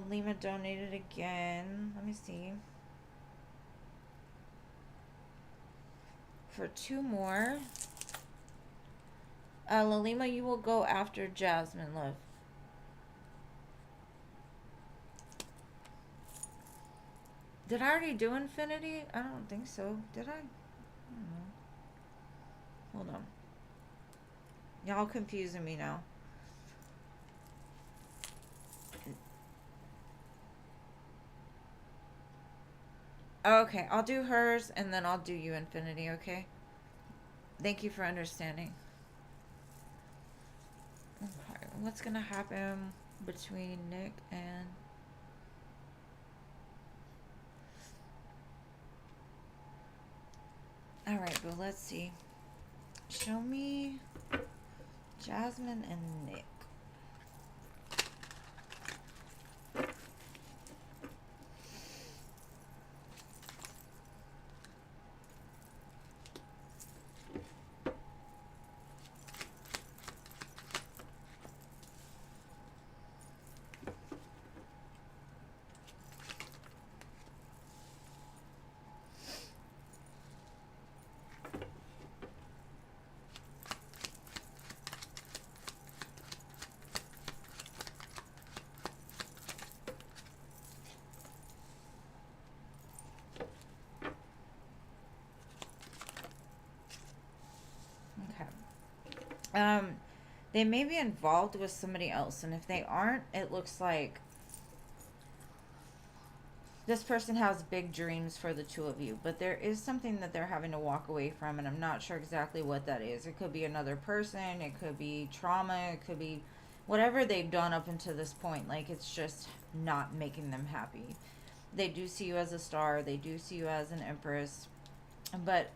Lima donated again. Let me see. For 2 more. Lalima, you will go after Jasmine, love. Did I already do infinity? I don't think so. Did I? I don't know. Hold on. Y'all confusing me now. Okay, I'll do hers and then I'll do you infinity, okay? Thank you for understanding. Okay, what's gonna happen between Nick and... Alright, but let's see. Show me Jasmine and Nick. They may be involved with somebody else, and if they aren't, it looks like this person has big dreams for the two of you, but there is something that they're having to walk away from, and I'm not sure exactly what that is. It could be another person, it could be trauma, it could be whatever they've done up until this point. Like, it's just not making them happy. They do see you as a star, they do see you as an empress, but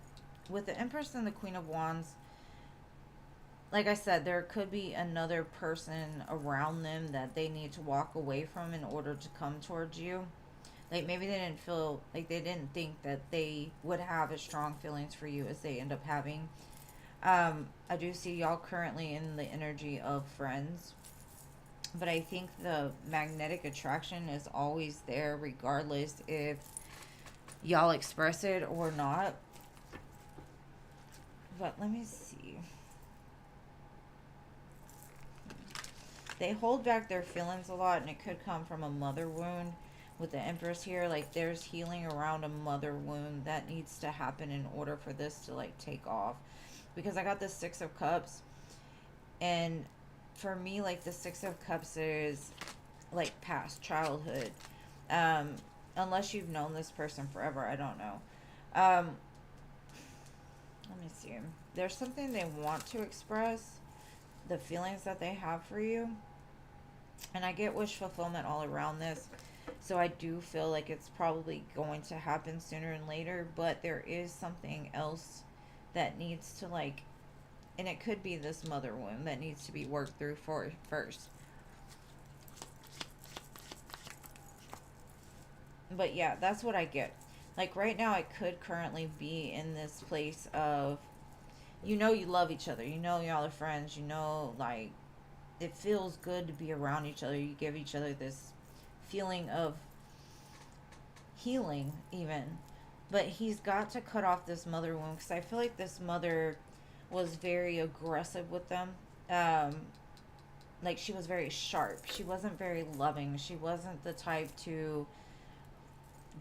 with the Empress and the Queen of Wands, like I said, there could be another person around them that they need to walk away from in order to come towards you. Like, maybe they didn't feel, like they didn't think that they would have as strong feelings for you as they end up having. I do see y'all currently in the energy of friends, but I think the magnetic attraction is always there regardless if y'all express it or not. But let me see. They hold back their feelings a lot, and it could come from a mother wound. With the Empress here, like, there's healing around a mother wound that needs to happen in order for this to, like, take off. Because I got the Six of Cups, and for me, like, the Six of Cups is, like, past childhood. Unless you've known this person forever, I don't know. Let me see. There's something they want to express, the feelings that they have for you. And I get wish fulfillment all around this. So I do feel like it's probably going to happen sooner and later. But there is something else that needs to, like... And it could be this mother wound that needs to be worked through first. But yeah, that's what I get. Like, right now, I could currently be in this place of... You know you love each other. You know y'all are friends. You know, like... It feels good to be around each other. You give each other this feeling of healing, even. But he's got to cut off this mother wound, because I feel like this mother was very aggressive with them. Like, she was very sharp. She wasn't very loving. She wasn't the type to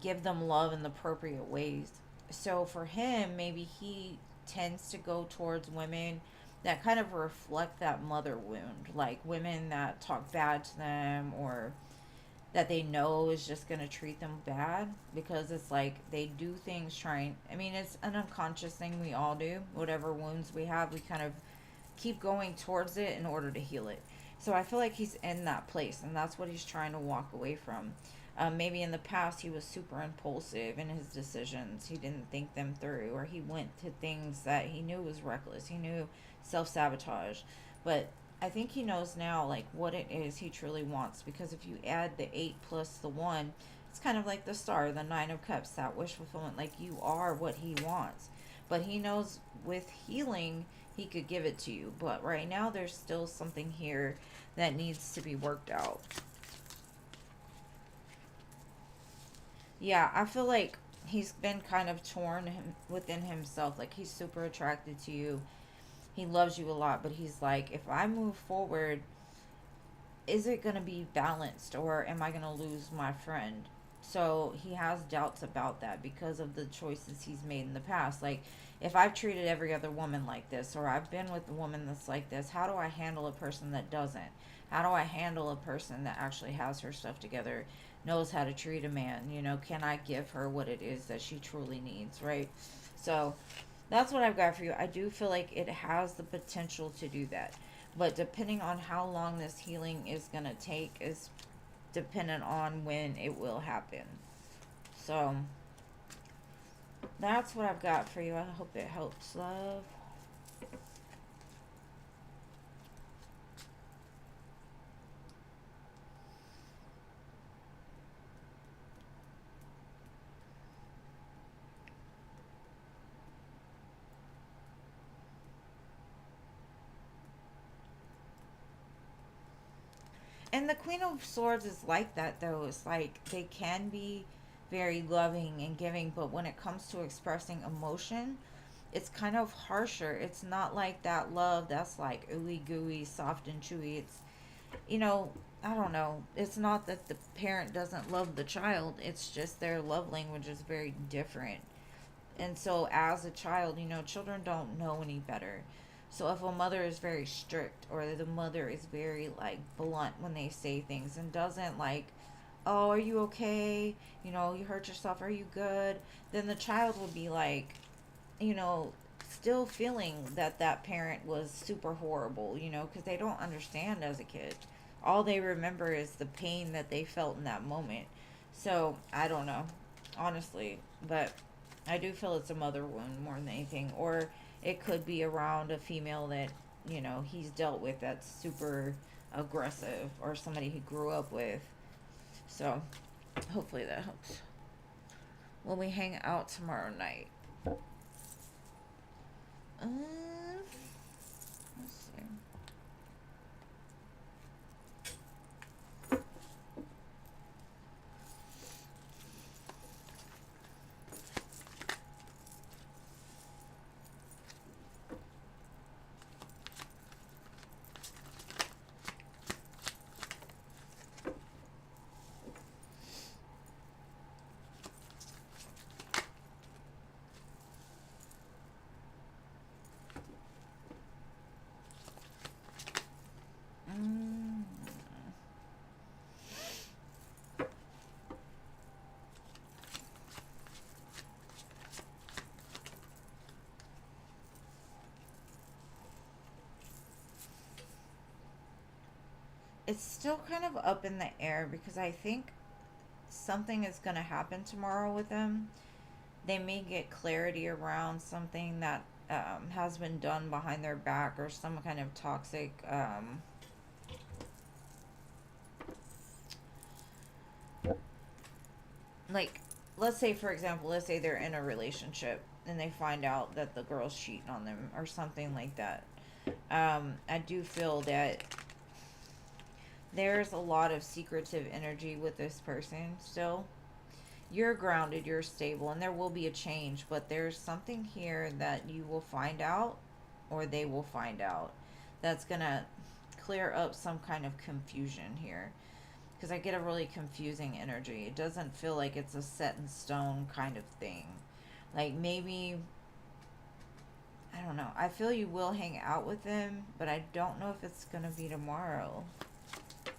give them love in the appropriate ways. So for him, maybe he tends to go towards women that kind of reflect that mother wound, like women that talk bad to them, or that they know is just going to treat them bad, because it's like they do things trying... I mean, it's an unconscious thing we all do. Whatever wounds we have, we kind of keep going towards it in order to heal it. So I feel like he's in that place, and that's what he's trying to walk away from. Maybe in the past he was super impulsive in his decisions. He didn't think them through, or he went to things that he knew was reckless. He knew self-sabotage. But I think he knows now, like, what it is he truly wants, because if you add the 8 plus the 1, it's kind of like the star, the 9 of cups, that wish fulfillment. Like, you are what he wants. But he knows with healing he could give it to you. But right now there's still something here that needs to be worked out. Yeah, I feel like he's been kind of torn within himself. Like, he's super attracted to you. He loves you a lot, but he's like, if I move forward, is it going to be balanced, or am I going to lose my friend? So he has doubts about that because of the choices he's made in the past. Like, if I've treated every other woman like this, or I've been with a woman that's like this, how do I handle a person that doesn't? How do I handle a person that actually has her stuff together, knows how to treat a man? You know, can I give her what it is that she truly needs, right? So that's what I've got for you. I do feel like it has the potential to do that. But depending on how long this healing is going to take is dependent on when it will happen. So that's what I've got for you. I hope it helps, love. And the Queen of Swords is like that, though. It's like they can be very loving and giving, but when it comes to expressing emotion, it's kind of harsher. It's not like that love that's like ooey gooey, soft and chewy. It's, you know, I don't know. It's not that the parent doesn't love the child, it's just their love language is very different. And so, as a child, you know, children don't know any better. So, if a mother is very strict, or the mother is very, like, blunt when they say things and doesn't, like, oh, are you okay? You know, you hurt yourself. Are you good? Then the child will be like, you know, still feeling that that parent was super horrible, you know, because they don't understand as a kid. All they remember is the pain that they felt in that moment. So, I don't know, honestly. But I do feel it's a mother wound more than anything. Or it could be around a female that, you know, he's dealt with that's super aggressive, or somebody he grew up with. So, hopefully that helps. When we hang out tomorrow night. Let's see. Mm. It's still kind of up in the air, because I think something is going to happen tomorrow with them. They may get clarity around something that has been done behind their back, or some kind of toxic, like, let's say, for example, let's say they're in a relationship and they find out that the girl's cheating on them or something like that. I do feel that there's a lot of secretive energy with this person still. You're grounded, you're stable, and there will be a change, but there's something here that you will find out, or they will find out, that's gonna clear up some kind of confusion here. Because I get a really confusing energy. It doesn't feel like it's a set in stone kind of thing. Like, maybe, I don't know. I feel you will hang out with them, but I don't know if it's gonna be tomorrow.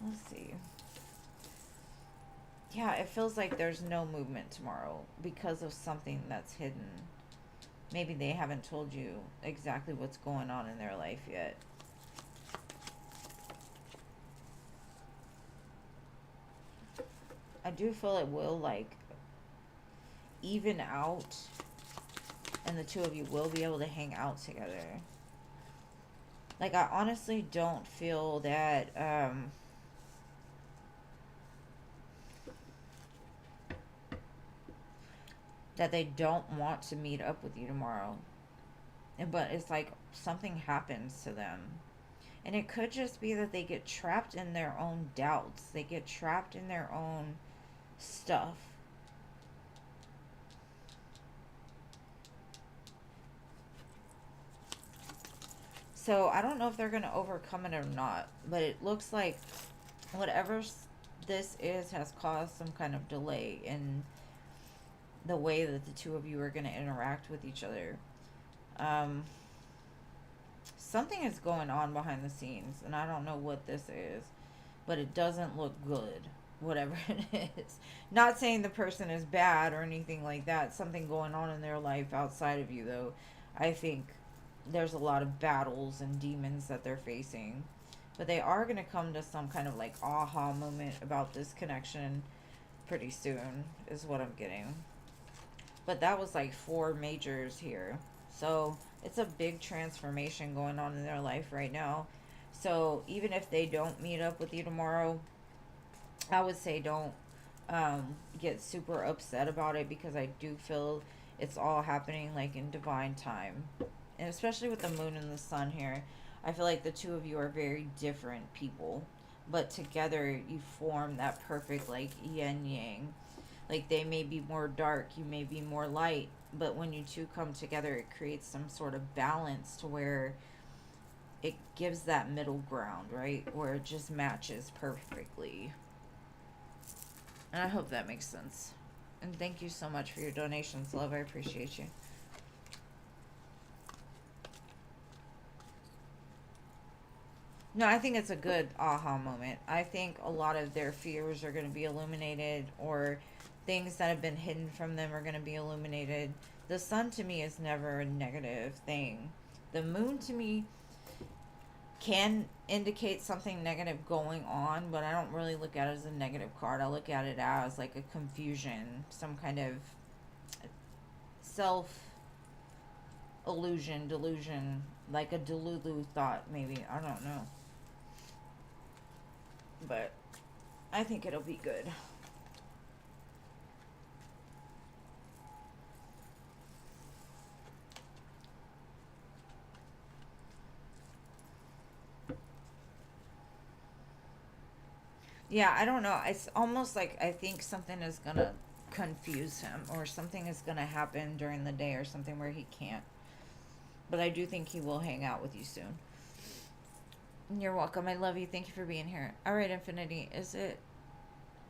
Let's see. Yeah, it feels like there's no movement tomorrow because of something that's hidden. Maybe they haven't told you exactly what's going on in their life yet. I do feel it will, like, even out, and the two of you will be able to hang out together. Like, I honestly don't feel that, that they don't want to meet up with you tomorrow. But it's like something happens to them. And it could just be that they get trapped in their own doubts. They get trapped in their own stuff. So I don't know if they're going to overcome it or not. But it looks like whatever this is has caused some kind of delay in the way that the two of you are going to interact with each other. Something is going on behind the scenes, and I don't know what this is, but it doesn't look good, whatever it is. Not saying the person is bad or anything like that. Something going on in their life outside of you, though. I think there's a lot of battles and demons that they're facing. But they are going to come to some kind of like aha moment about this connection pretty soon, is what I'm getting. But that was like 4 majors here. So it's a big transformation going on in their life right now. So even if they don't meet up with you tomorrow, I would say don't get super upset about it, because I do feel it's all happening like in divine time. And especially with the moon and the sun here, I feel like the two of you are very different people, but together you form that perfect like yin yang. Like, they may be more dark, you may be more light, but when you two come together, it creates some sort of balance to where it gives that middle ground, right? Where it just matches perfectly. And I hope that makes sense. And thank you so much for your donations, love. I appreciate you. No, I think it's a good aha moment. I think a lot of their fears are going to be illuminated, or things that have been hidden from them are going to be illuminated. The sun to me is never a negative thing. The moon to me can indicate something negative going on, but I don't really look at it as a negative card. I look at it as like a confusion, some kind of self illusion, delusion, like a delulu thought, maybe. I don't know. But I think it'll be good. Yeah, I don't know. It's almost like I think something is going to confuse him, or something is going to happen during the day or something where he can't. But I do think he will hang out with you soon. You're welcome. I love you. Thank you for being here. All right, Infinity. Is it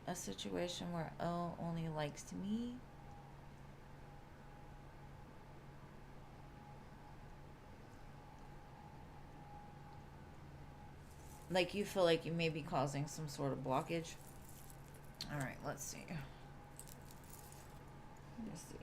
a situation where O only likes me? Like, you feel like you may be causing some sort of blockage? All right, let's see. Let's see.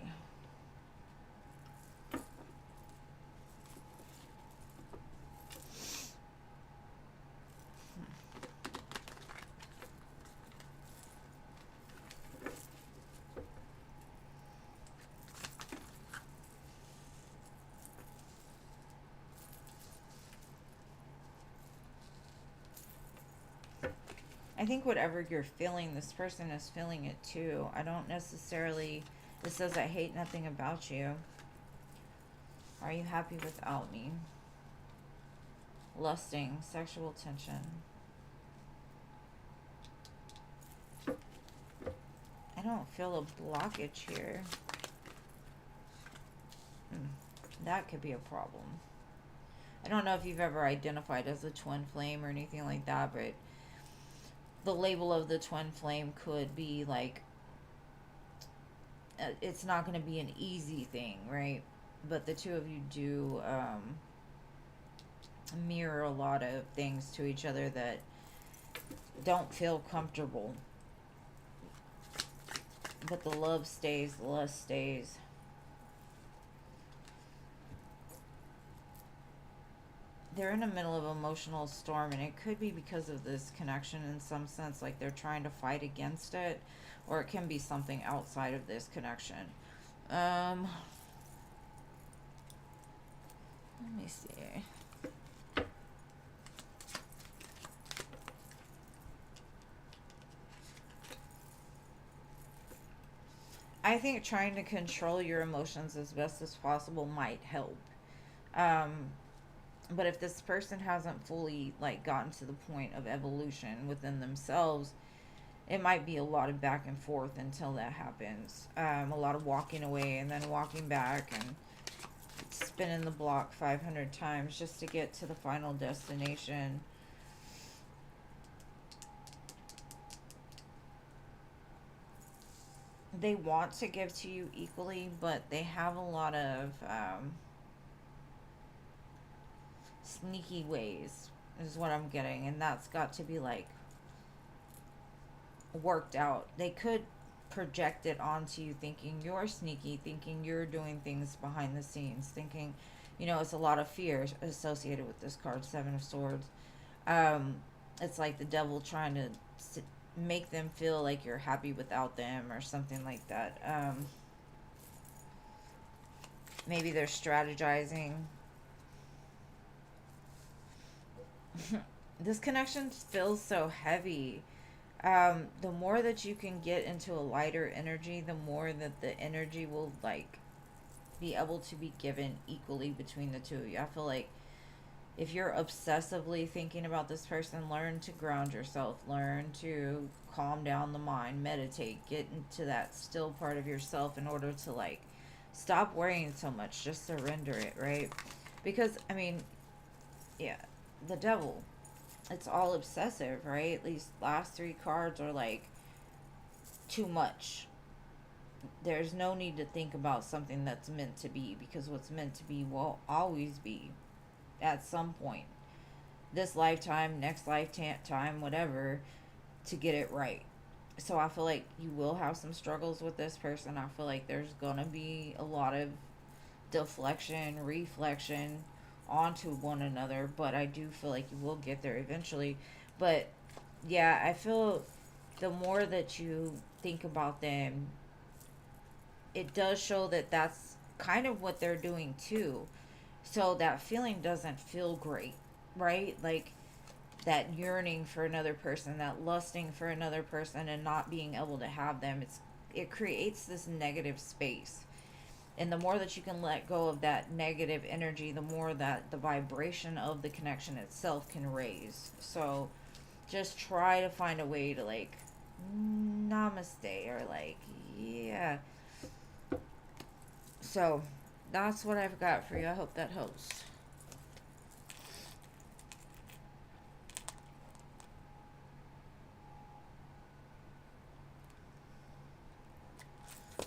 I think whatever you're feeling, this person is feeling it too. I don't necessarily... It says, I hate nothing about you. Are you happy without me? Lusting, sexual tension. I don't feel a blockage here. That could be a problem. I don't know if you've ever identified as a twin flame or anything like that, but the label of the twin flame could be like, it's not going to be an easy thing, right? But the two of you do mirror a lot of things to each other that don't feel comfortable. But the love stays, the lust stays. they're in the middle of an emotional storm, and it could be because of this connection in some sense, like they're trying to fight against it, or it can be something outside of this connection. Let me see. I think trying to control your emotions as best as possible might help. Um, but if this person hasn't fully like gotten to the point of evolution within themselves, it might be a lot of back and forth until that happens. A lot of walking away and then walking back and spinning the block 500 times just to get to the final destination. They want to give to you equally, but they have a lot of sneaky ways, is what I'm getting, and that's got to be like worked out. They could project it onto you thinking you're sneaky, thinking you're doing things behind the scenes, thinking, it's a lot of fear associated with this card, Seven of Swords. Um, it's like the devil trying to make them feel like you're happy without them or something like that. Maybe they're strategizing. This connection feels so heavy. The more that you can get into a lighter energy, the more that the energy will like be able to be given equally between the two of you. I feel like if you're obsessively thinking about this person, learn to ground yourself, learn to calm down the mind, meditate, get into that still part of yourself in order to like stop worrying so much, just surrender it, right? Because yeah, the devil, it's all obsessive, right? These last three cards are like too much. There's no need to think about something that's meant to be, because what's meant to be will always be at some point. This lifetime, next lifetime, whatever, to get it right. So I feel like you will have some struggles with this person. I feel like there's gonna be a lot of deflection, reflection onto one another, but I do feel like you will get there eventually. But yeah, I feel the more that you think about them, it does show that that's kind of what they're doing too. So that feeling doesn't feel great, right? Like that yearning for another person, that lusting for another person and not being able to have them, it creates this negative space. And the more that you can let go of that negative energy, the more that the vibration of the connection itself can raise. So just try to find a way to like namaste, or like, yeah. So that's what I've got for you. I hope that helps.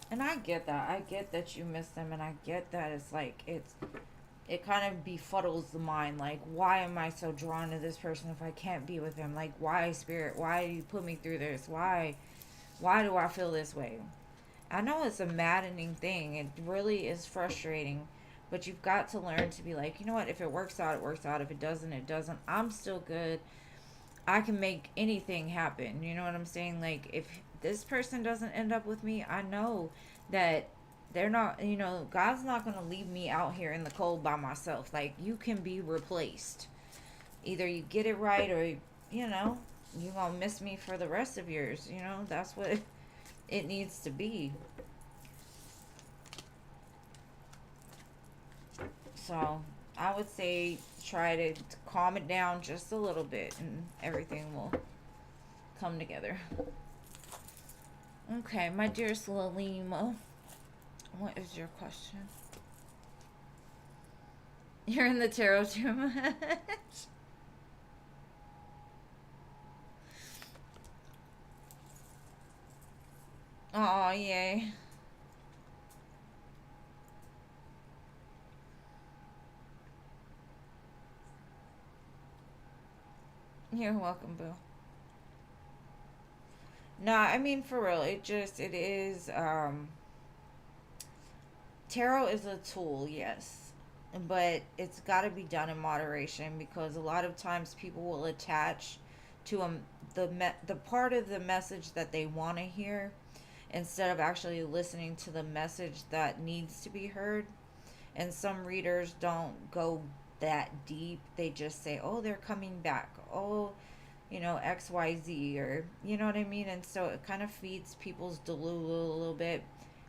And I get that. I get that you miss them, and I get that it's like it kind of befuddles the mind. Like, why am I so drawn to this person if I can't be with them? Like, why, spirit? Why do you put me through this? Why do I feel this way? I know it's a maddening thing. It really is frustrating. But you've got to learn to be like, you know what? If it works out, it works out. If it doesn't, it doesn't. I'm still good. I can make anything happen. You know what I'm saying? Like, if this person doesn't end up with me, I know that they're not, God's not going to leave me out here in the cold by myself. Like, you can be replaced. Either you get it right, or, you're going to miss me for the rest of yours. That's what it needs to be. So I would say try to calm it down just a little bit, and everything will come together. Okay, my dearest Lalima, what is your question? You're in the tarot too much. Oh, yay. You're welcome, Boo. No, I mean, for real, it is, tarot is a tool, yes. but it's got to be done in moderation, because a lot of times people will attach to the part of the message that they want to hear, instead of actually listening to the message that needs to be heard. And some readers don't go that deep. They just say, oh, they're coming back, oh, XYZ, or you know what I mean. And so it kind of feeds people's delulu a little bit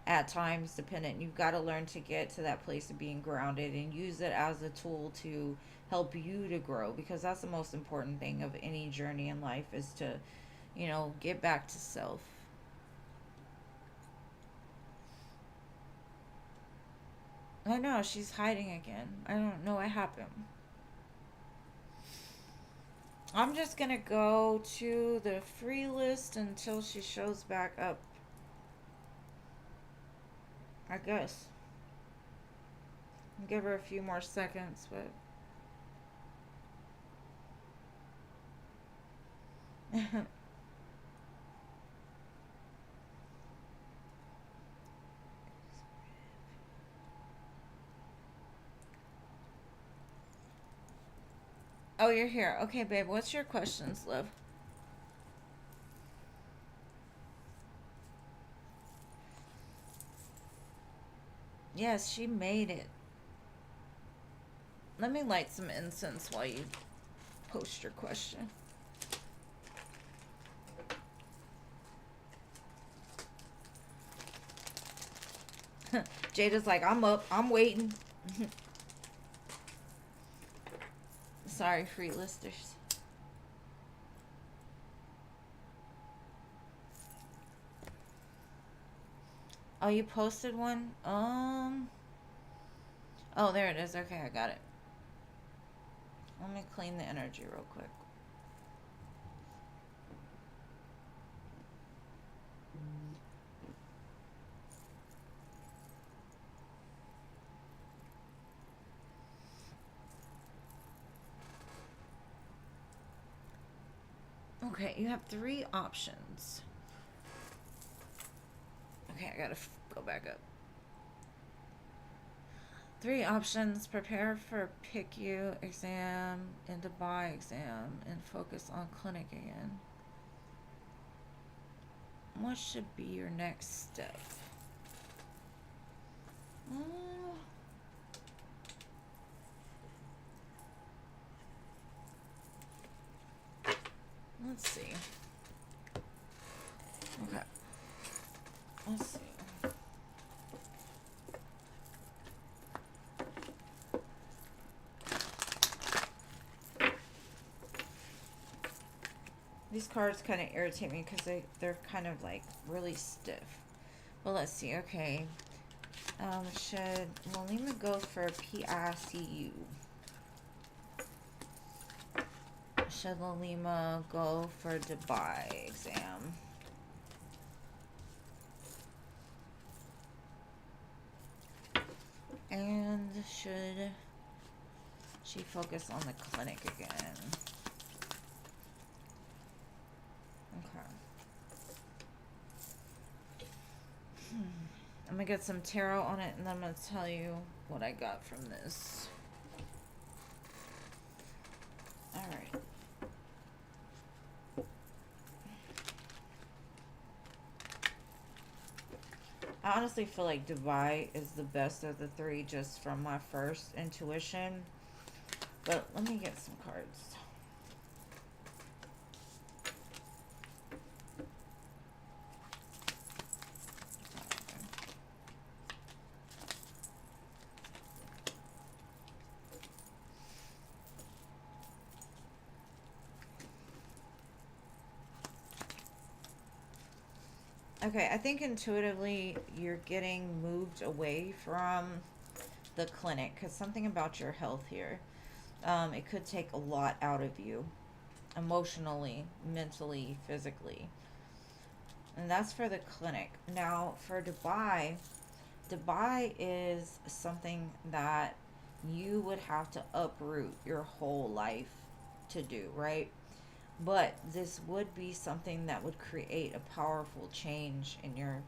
at times, dependent. You've got to learn to get to that place of being grounded and use it as a tool to help you to grow, because that's the most important thing of any journey in life, is to get back to self. I know she's hiding again. I don't know what happened. I'm just gonna go to the free list until she shows back up, I guess. Give her a few more seconds, but oh, you're here. Okay, babe. What's your questions, love? Yes, she made it. Let me light some incense while you post your question. Jada's like, I'm up. I'm waiting. Sorry, free listers. Oh, you posted one? Oh, there it is. Okay, I got it. Let me clean the energy real quick. Okay, you have 3 options. Okay, I gotta go back up. 3 options: prepare for PICU exam and Dubai exam, and focus on clinic again. What should be your next step? Let's see. Okay. Let's see. These cards kind of irritate me because they're kind of like really stiff. Well, let's see. Okay. Should Lima go for PICU? Should Lima go for Dubai exam? And should she focus on the clinic again? Okay. I'm gonna get some tarot on it, and then I'm gonna tell you what I got from this. Alright. I honestly feel like Dubai is the best of the 3, just from my first intuition. But let me get some cards. Okay, I think intuitively you're getting moved away from the clinic, because something about your health here. It could take a lot out of you, emotionally, mentally, physically. And that's for the clinic. Now, for Dubai, Dubai is something that you would have to uproot your whole life to do, right? But this would be something that would create a powerful change in your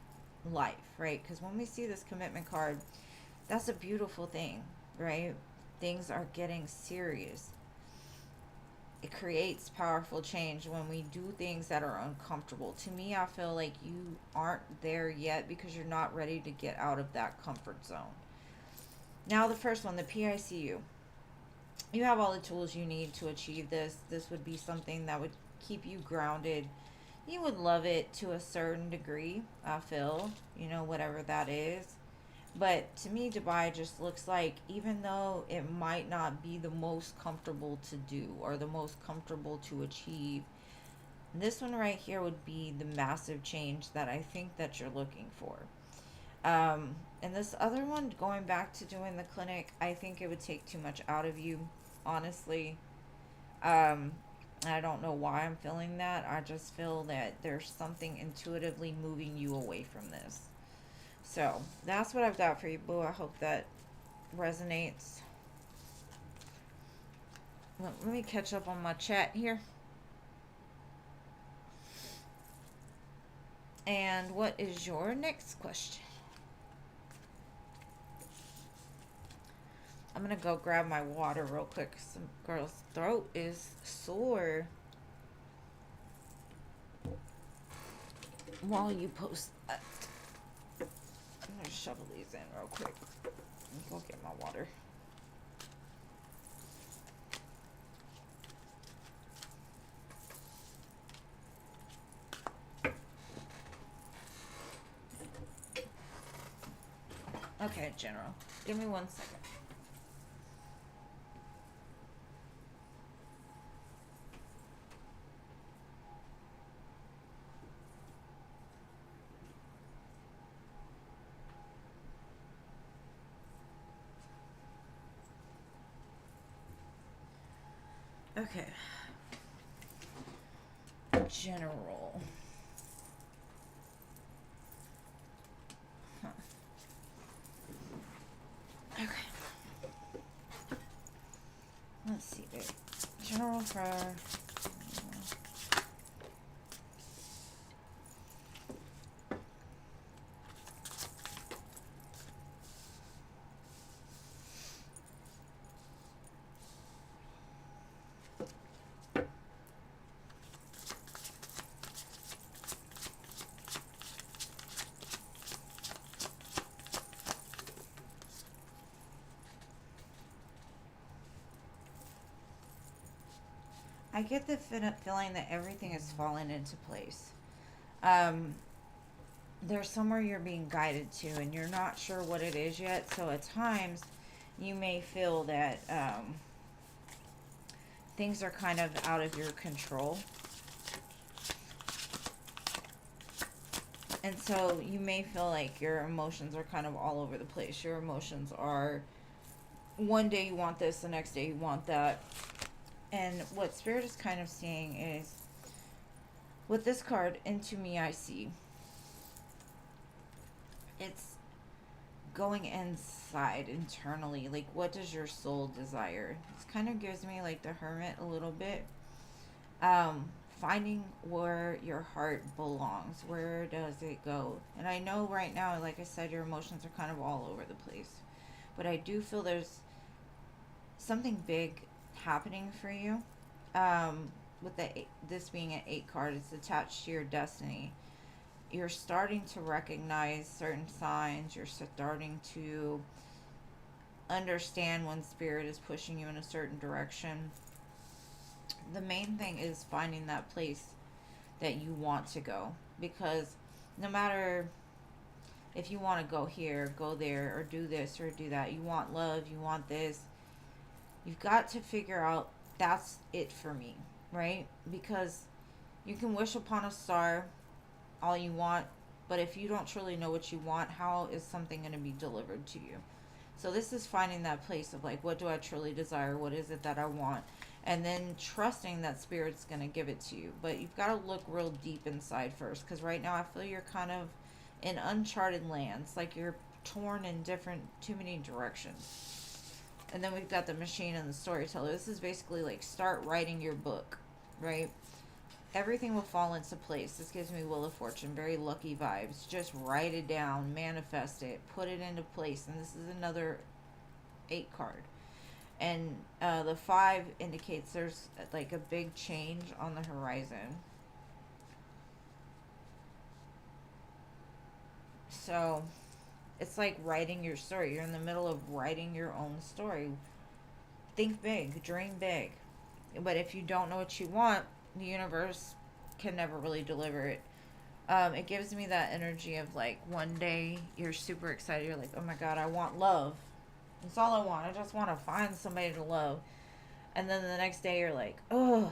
life, right? Because when we see this commitment card, that's a beautiful thing, right? things are getting serious. It creates powerful change when we do things that are uncomfortable. To me, I feel like you aren't there yet because you're not ready to get out of that comfort zone. Now, the first one, the PICU. You have all the tools you need to achieve this. This would be something that would keep you grounded. You would love it to a certain degree, I feel, whatever that is. But to me, Dubai just looks like, even though it might not be the most comfortable to do or the most comfortable to achieve, this one right here would be the massive change that I think that you're looking for. And this other one, going back to doing the clinic, I think it would take too much out of you, honestly. Um, I don't know why I'm feeling that. I just feel that there's something intuitively moving you away from this. So that's what I've got for you, Boo. I hope that resonates. Let me catch up on my chat here. And what is your next question? I'm going to go grab my water real quick. Some girl's throat is sore. While you post that, I'm going to shovel these in real quick. Go get my water. Okay, General. Give me 1 second. Okay. General. Huh. Okay. Let's see, babe. General for... I get the feeling that everything is falling into place. Um, there's somewhere you're being guided to, and you're not sure what it is yet. So at times, you may feel that things are kind of out of your control. And so you may feel like your emotions are kind of all over the place. Your emotions are, one day you want this, the next day you want that. And what Spirit is kind of saying is, with this card, Into Me I See, it's going inside internally. Like, what does your soul desire? This kind of gives me like the Hermit a little bit. Finding where your heart belongs. Where does it go? And I know right now, like I said, your emotions are kind of all over the place. But I do feel there's something big happening for you. With this being an 8 card, it's attached to your destiny. You're starting to recognize certain signs. You're starting to understand when Spirit is pushing you in a certain direction. The main thing is finding that place that you want to go, because no matter if you want to go here, go there, or do this or do that, you want love, you want this, you've got to figure out, that's it for me, right? Because you can wish upon a star all you want, but if you don't truly know what you want, how is something going to be delivered to you? So this is finding that place of like, what do I truly desire? What is it that I want? And then trusting that Spirit's going to give it to you. But you've got to look real deep inside first, because right now I feel you're kind of in uncharted lands, like you're torn in too many directions. And then we've got the Machine and the Storyteller. This is basically like, start writing your book, right? Everything will fall into place. This gives me Wheel of Fortune, very lucky vibes. Just write it down, manifest it, put it into place. And this is another 8 card. And the 5 indicates there's like a big change on the horizon. So it's like writing your story. You're in the middle of writing your own story. Think big, dream big. But if you don't know what you want, the universe can never really deliver it. It gives me that energy of like one day you're super excited. You're like, oh my God, I want love. That's all I want. I just want to find somebody to love. And then the next day you're like, oh,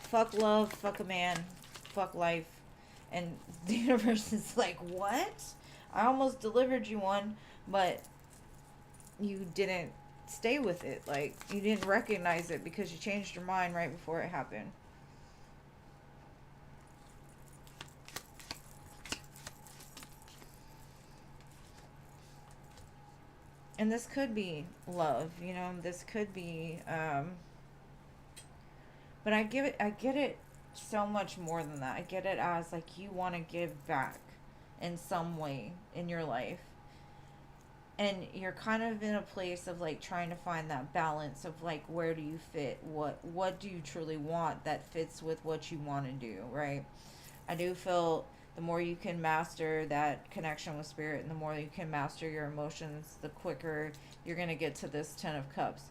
fuck love, fuck a man, fuck life. And the universe is like, what? I almost delivered you one, but you didn't stay with it. Like, you didn't recognize it because you changed your mind right before it happened. And this could be love, you know, this could be, but I get it so much more than that. I get it as like you want to give back in some way in your life. And you're kind of in a place of like trying to find that balance of like where do you fit? What do you truly want that fits with what you want to do, right? I do feel the more you can master that connection with spirit and the more you can master your emotions, the quicker you're going to get to this 10 of cups.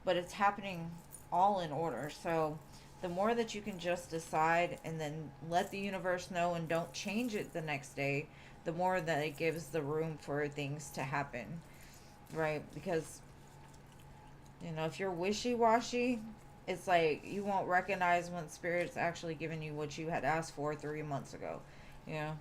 But it's happening all in order. So the more that you can just decide and then let the universe know and don't change it the next day, the more that it gives the room for things to happen, right? Because, you know, if you're wishy-washy, it's like you won't recognize when spirit's actually giving you what you had asked for 3 months ago. You know?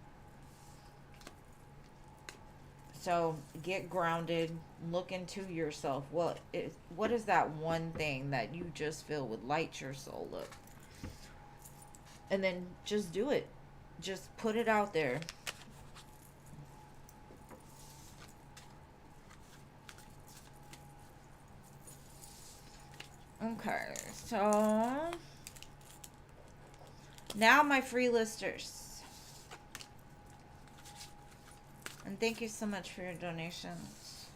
So get grounded, look into yourself. What is that one thing that you just feel would light your soul up? And then just do it. Just put it out there. Okay, so now my free listers. And thank you so much for your donations.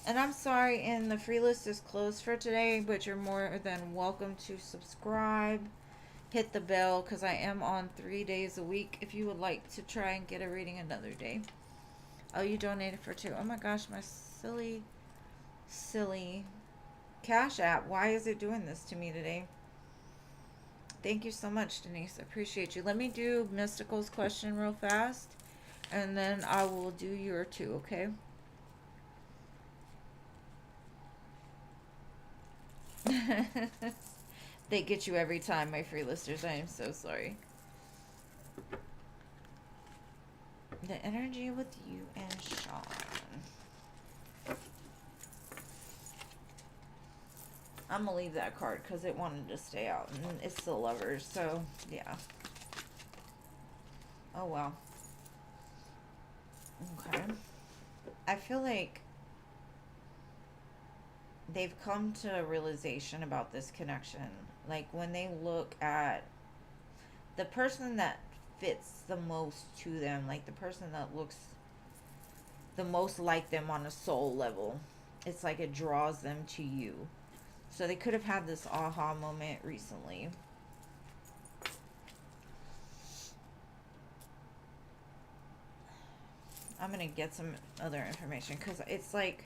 And I'm sorry, and the free list is closed for today, but you're more than welcome to subscribe. Hit the bell, because I am on 3 days a week if you would like to try and get a reading another day. Oh, you donated for 2. Oh my gosh, my silly Cash App. Why is it doing this to me today? Thank you so much, Denise. I appreciate you. Let me do Mystical's question real fast, and then I will do your 2, okay? They get you every time, my free listers. I am so sorry. The energy with you and Sean. I'm gonna leave that card because it wanted to stay out, and it's the Lovers, so yeah. Oh wow. Okay. I feel like they've come to a realization about this connection. Like when they look at the person that fits the most to them, like the person that looks the most like them on a soul level, it's like it draws them to you. So they could have had this aha moment recently. I'm going to get some other information because it's like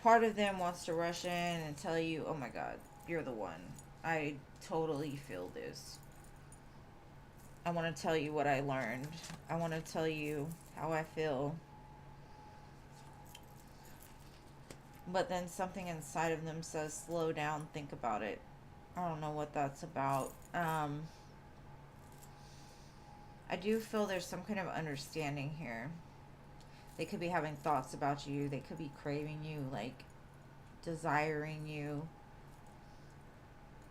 part of them wants to rush in and tell you, oh my God, you're the one. I totally feel this. I want to tell you what I learned. I want to tell you how I feel. But then something inside of them says, slow down, think about it. I don't know what that's about. I do feel there's some kind of understanding here. They could be having thoughts about you. They could be craving you, like desiring you.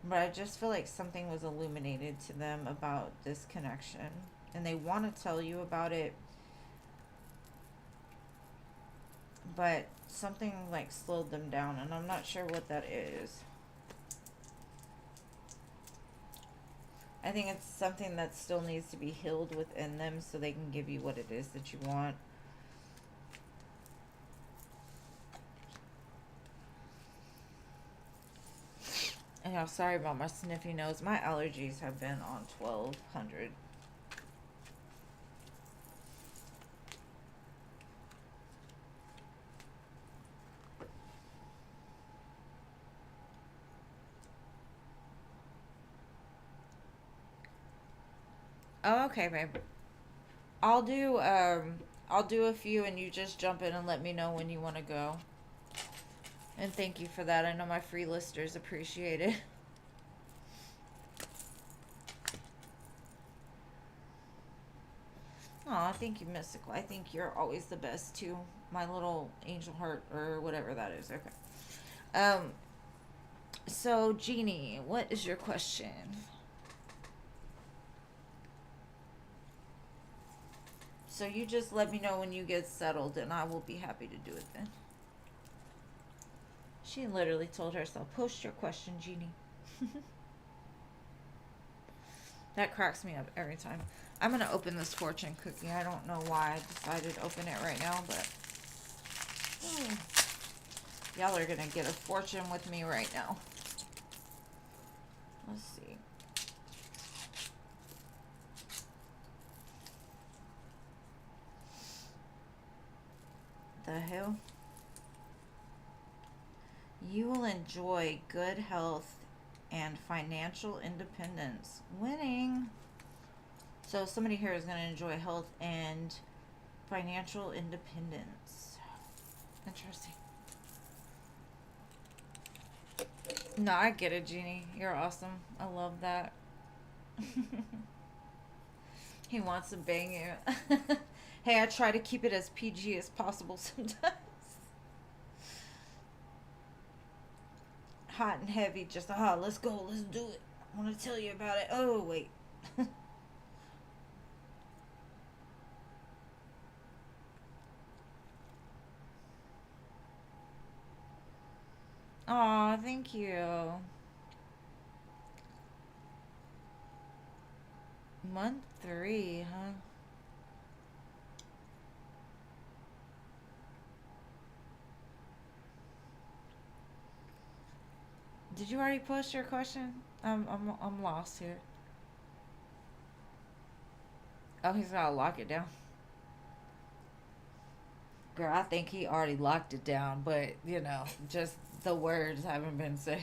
But I just feel like something was illuminated to them about this connection. And they want to tell you about it. But something like slowed them down. And I'm not sure what that is. I think it's something that still needs to be healed within them so they can give you what it is that you want. Yeah, sorry about my sniffy nose. My allergies have been on 1200. Oh, okay, babe. I'll do I'll do a few and you just jump in and let me know when you want to go. And thank you for that. I know my free listers appreciate it. Aw, thank you, Mystical. I think you're always the best too. My little angel heart or whatever that is. Okay. So Jeannie, what is your question? So you just let me know when you get settled and I will be happy to do it then. She literally told herself, post your question, Jeannie. That cracks me up every time. I'm going to open this fortune cookie. I don't know why I decided to open it right now, but y'all are going to get a fortune with me right now. Let's see. The hell? You will enjoy good health and financial independence. Winning. So somebody here is going to enjoy health and financial independence. Interesting. No, I get it, Jeannie. You're awesome. I love that. He wants to bang you. Hey, I try to keep it as PG as possible sometimes. Hot and heavy, just let's go, let's do it. I want to tell you about it. Oh, wait. Aw, thank you. Month 3, huh? Did you already post your question? I'm lost here. Oh, he's gotta lock it down. Girl, I think he already locked it down, but you know, just the words haven't been said.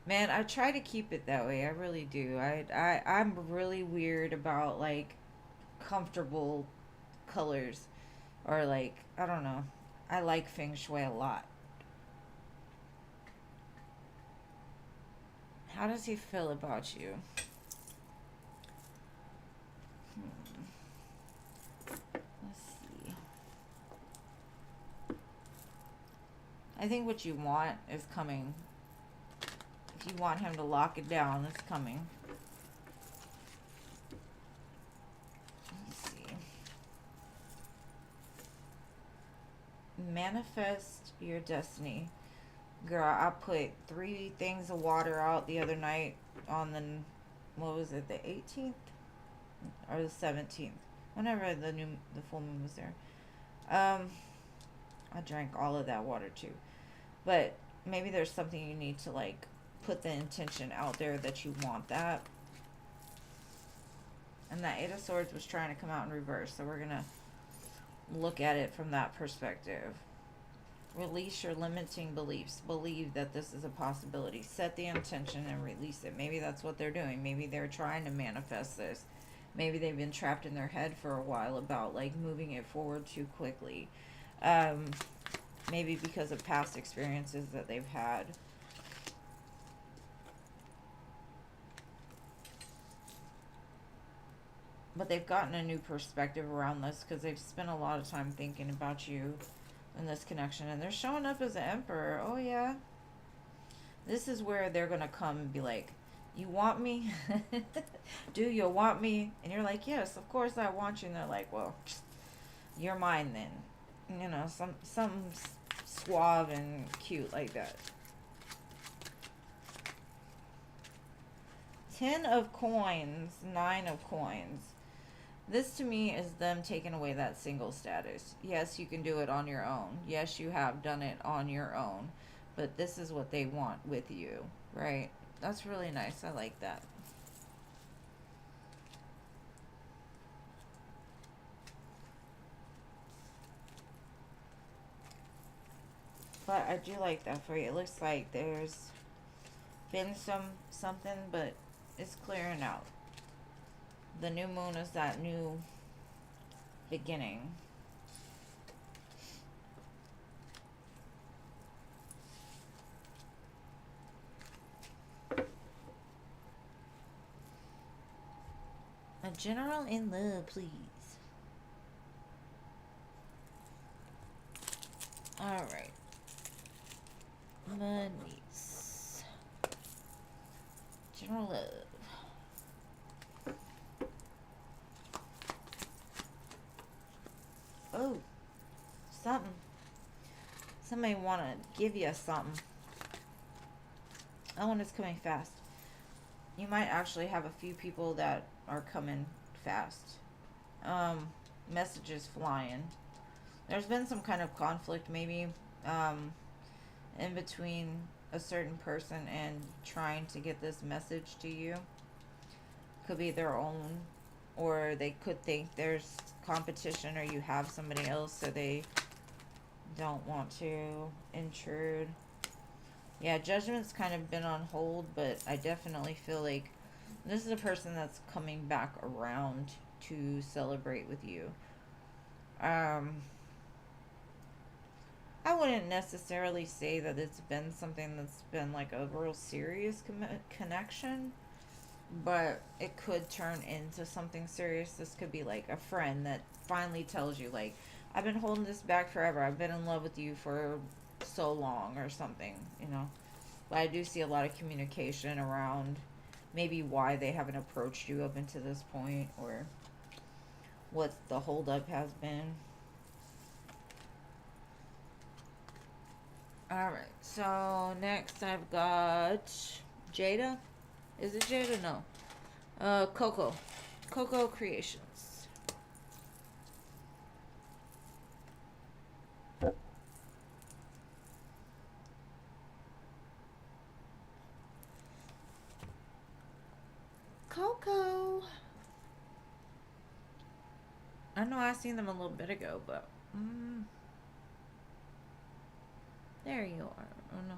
Man, I try to keep it that way. I really do. I'm really weird about like comfortable colors or like I don't know. I like feng shui a lot. How does he feel about you? Let's see. I think what you want is coming. If you want him to lock it down, it's coming. Let's see. Manifest your destiny. Girl, I put 3 things of water out the other night on the, what was it, the 18th or the 17th? Whenever the full moon was there. I drank all of that water too. But maybe there's something you need to like put the intention out there that you want that. And that 8 of Swords was trying to come out in reverse, so we're gonna look at it from that perspective. Release your limiting beliefs. Believe that this is a possibility. Set the intention and release it. Maybe that's what they're doing. Maybe they're trying to manifest this. Maybe they've been trapped in their head for a while about like moving it forward too quickly. Maybe because of past experiences that they've had. But they've gotten a new perspective around this because they've spent a lot of time thinking about you in this connection. And they're showing up as an emperor. Oh, yeah. This is where they're going to come and be like, you want me? Do you want me? And you're like, yes, of course I want you. And they're like, well, you're mine then. You know, some suave and cute like that. 10 of coins, 9 of coins. This to me is them taking away that single status. Yes, you can do it on your own. Yes, you have done it on your own. But this is what they want with you, right? That's really nice. I like that. But I do like that for you. It looks like there's been something, but it's clearing out. The new moon is that new beginning. A general in love, please. Alright. My niece. General love. Oh. Something. Somebody want to give you something. That one is coming fast. You might actually have a few people that are coming fast. Messages flying. There's been some kind of conflict maybe in between a certain person and trying to get this message to you. Could be their own, or they could think there's competition or you have somebody else, so they don't want to intrude. Yeah, judgment's kind of been on hold, but I definitely feel like this is a person that's coming back around to celebrate with you. I wouldn't necessarily say that it's been something that's been like a real serious connection, but it could turn into something serious. This could be like a friend that finally tells you, like, I've been holding this back forever. I've been in love with you for so long, or something, you know. But I do see a lot of communication around maybe why they haven't approached you up until this point, or what the holdup has been. Alright, so next I've got Jada. Is it Jada? No. Coco. Coco Creations. Coco. I know I seen them a little bit ago, but there you are. Oh no.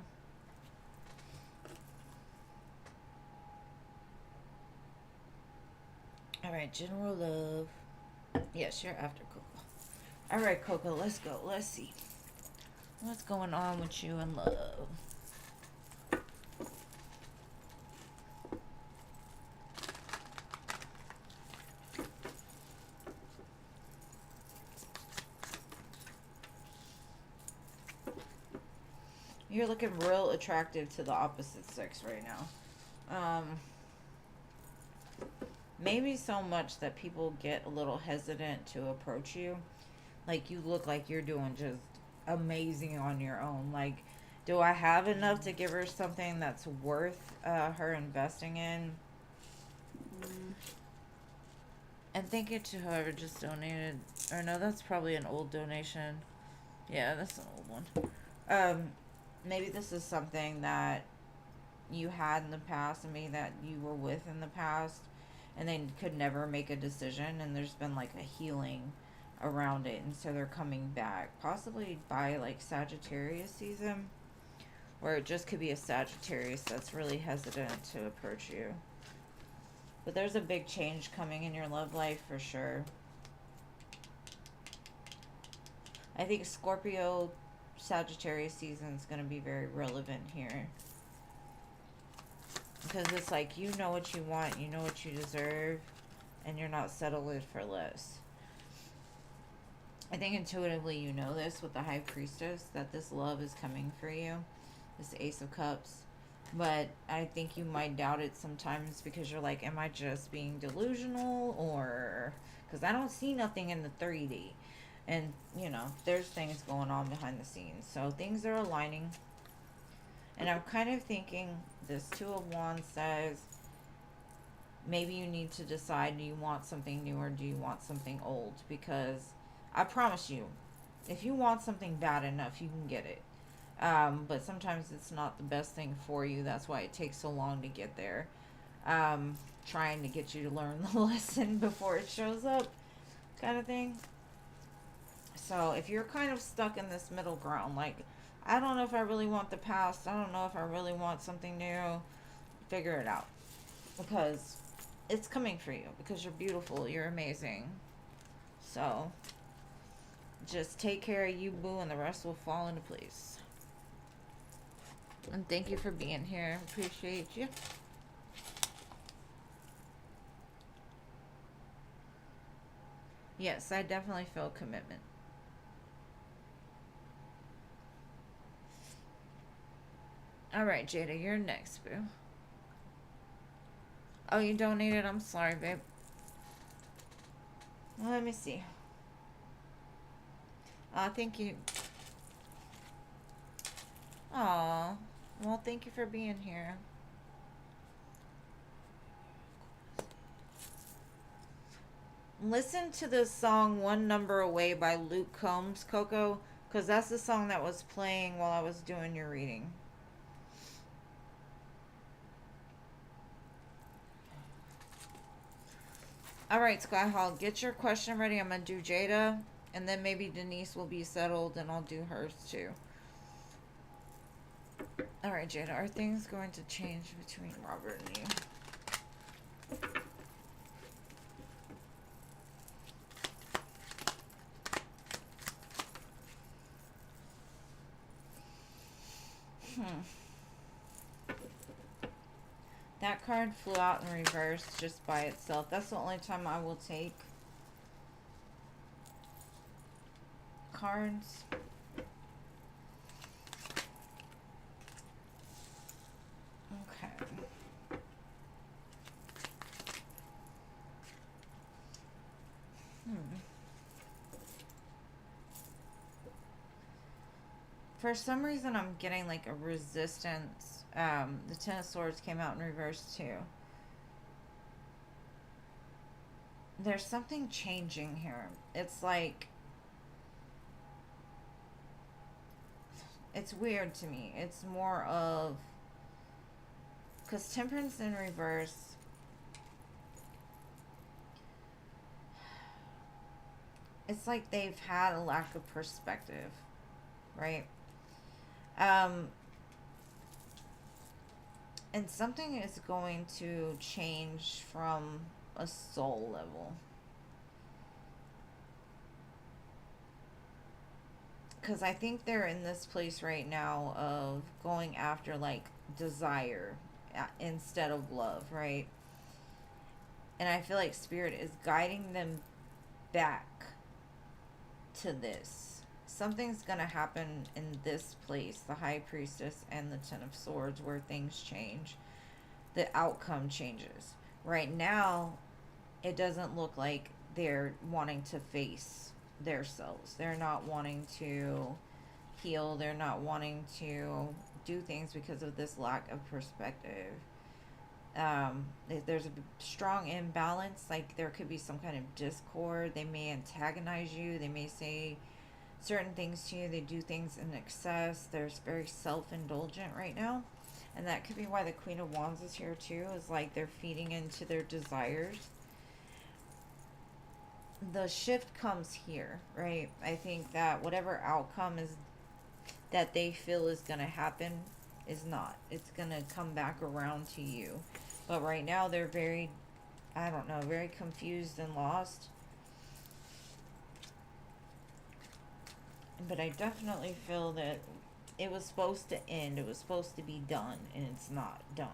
Alright, General Love. Yes, you're after Coco. Alright, Coco, let's go. Let's see. What's going on with you in love? You're looking real attractive to the opposite sex right now. Maybe so much that people get a little hesitant to approach you. Like, you look like you're doing just amazing on your own. Like, do I have enough to give her something that's worth her investing in? And thank you to whoever just donated. Or no, that's probably an old donation. Yeah, that's an old one. Maybe this is something that you had in the past, and maybe that you were with in the past, and they could never make a decision, and there's been like a healing around it, and so they're coming back, possibly by like Sagittarius season, or it just could be a Sagittarius that's really hesitant to approach you. But there's a big change coming in your love life for sure. I think Scorpio Sagittarius season is going to be very relevant here. Because it's like, you know what you want, you know what you deserve, and you're not settling for less. I think intuitively you know this with the High Priestess, that this love is coming for you. This Ace of Cups. But I think you might doubt it sometimes because you're like, am I just being delusional? Or, because I don't see nothing in the 3D. And, you know, there's things going on behind the scenes. So things are aligning. And I'm kind of thinking this Two of Wands says maybe you need to decide, do you want something new or do you want something old? Because I promise you, if you want something bad enough, you can get it. But sometimes it's not the best thing for you. That's why it takes so long to get there. Trying to get you to learn the lesson before it shows up, kind of thing. So if you're kind of stuck in this middle ground, like, I don't know if I really want the past, I don't know if I really want something new, figure it out. Because it's coming for you. Because you're beautiful, you're amazing. So just take care of you, boo, and the rest will fall into place. And thank you for being here. Appreciate you. Yes, I definitely feel commitment. All right, Jada, you're next, boo. Oh, you donated? I'm sorry, babe. Well, let me see. Thank you. Aw. Well, thank you for being here. Listen to the song One Number Away by Luke Combs, Coco, because that's the song that was playing while I was doing your reading. Alright, Skyhawk, get your question ready. I'm going to do Jada, and then maybe Denise will be settled, and I'll do hers too. Alright, Jada, are things going to change between Robert and you? That card flew out in reverse just by itself. That's the only time I will take cards. Okay. For some reason, I'm getting like a resistance. The Ten of Swords came out in reverse too. There's something changing here. It's like, it's weird to me. It's more of, because Temperance in reverse, it's like they've had a lack of perspective, right? And something is going to change from a soul level. Because I think they're in this place right now of going after, like, desire instead of love, right? And I feel like Spirit is guiding them back to this. Something's going to happen in this place, the High Priestess and the Ten of Swords, where things change. The outcome changes. Right now, it doesn't look like they're wanting to face themselves. They're not wanting to heal. They're not wanting to do things because of this lack of perspective. There's a strong imbalance. Like, there could be some kind of discord. They may antagonize you. They may say certain things to you. They do things in excess. They're very self-indulgent right now. And that could be why the Queen of Wands is here too. Is like they're feeding into their desires. The shift comes here, right? I think that whatever outcome is that they feel is going to happen is not. It's going to come back around to you. But right now they're very, I don't know, very confused and lost. But I definitely feel that it was supposed to end. It was supposed to be done, and it's not done.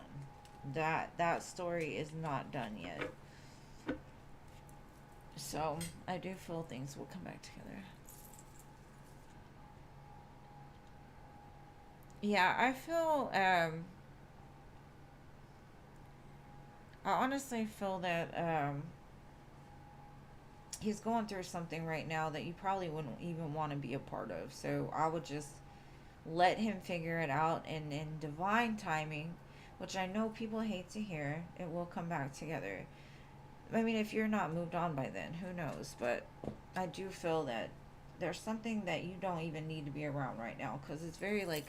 That story is not done yet. So I do feel things will come back together. Yeah, I feel I honestly feel that he's going through something right now that you probably wouldn't even want to be a part of. So I would just let him figure it out, and in divine timing, which I know people hate to hear. It will come back together. I mean, if you're not moved on by then, who knows? But I do feel that there's something that you don't even need to be around right now because it's very like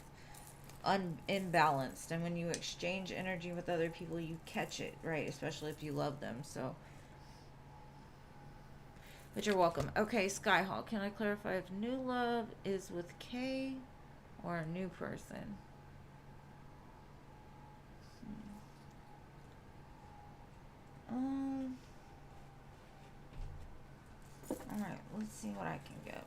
imbalanced, and when you exchange energy with other people, you catch it, right? Especially if you love them. So, but you're welcome. Okay, Skyhawk, can I clarify if new love is with K or a new person? All right, let's see what I can get.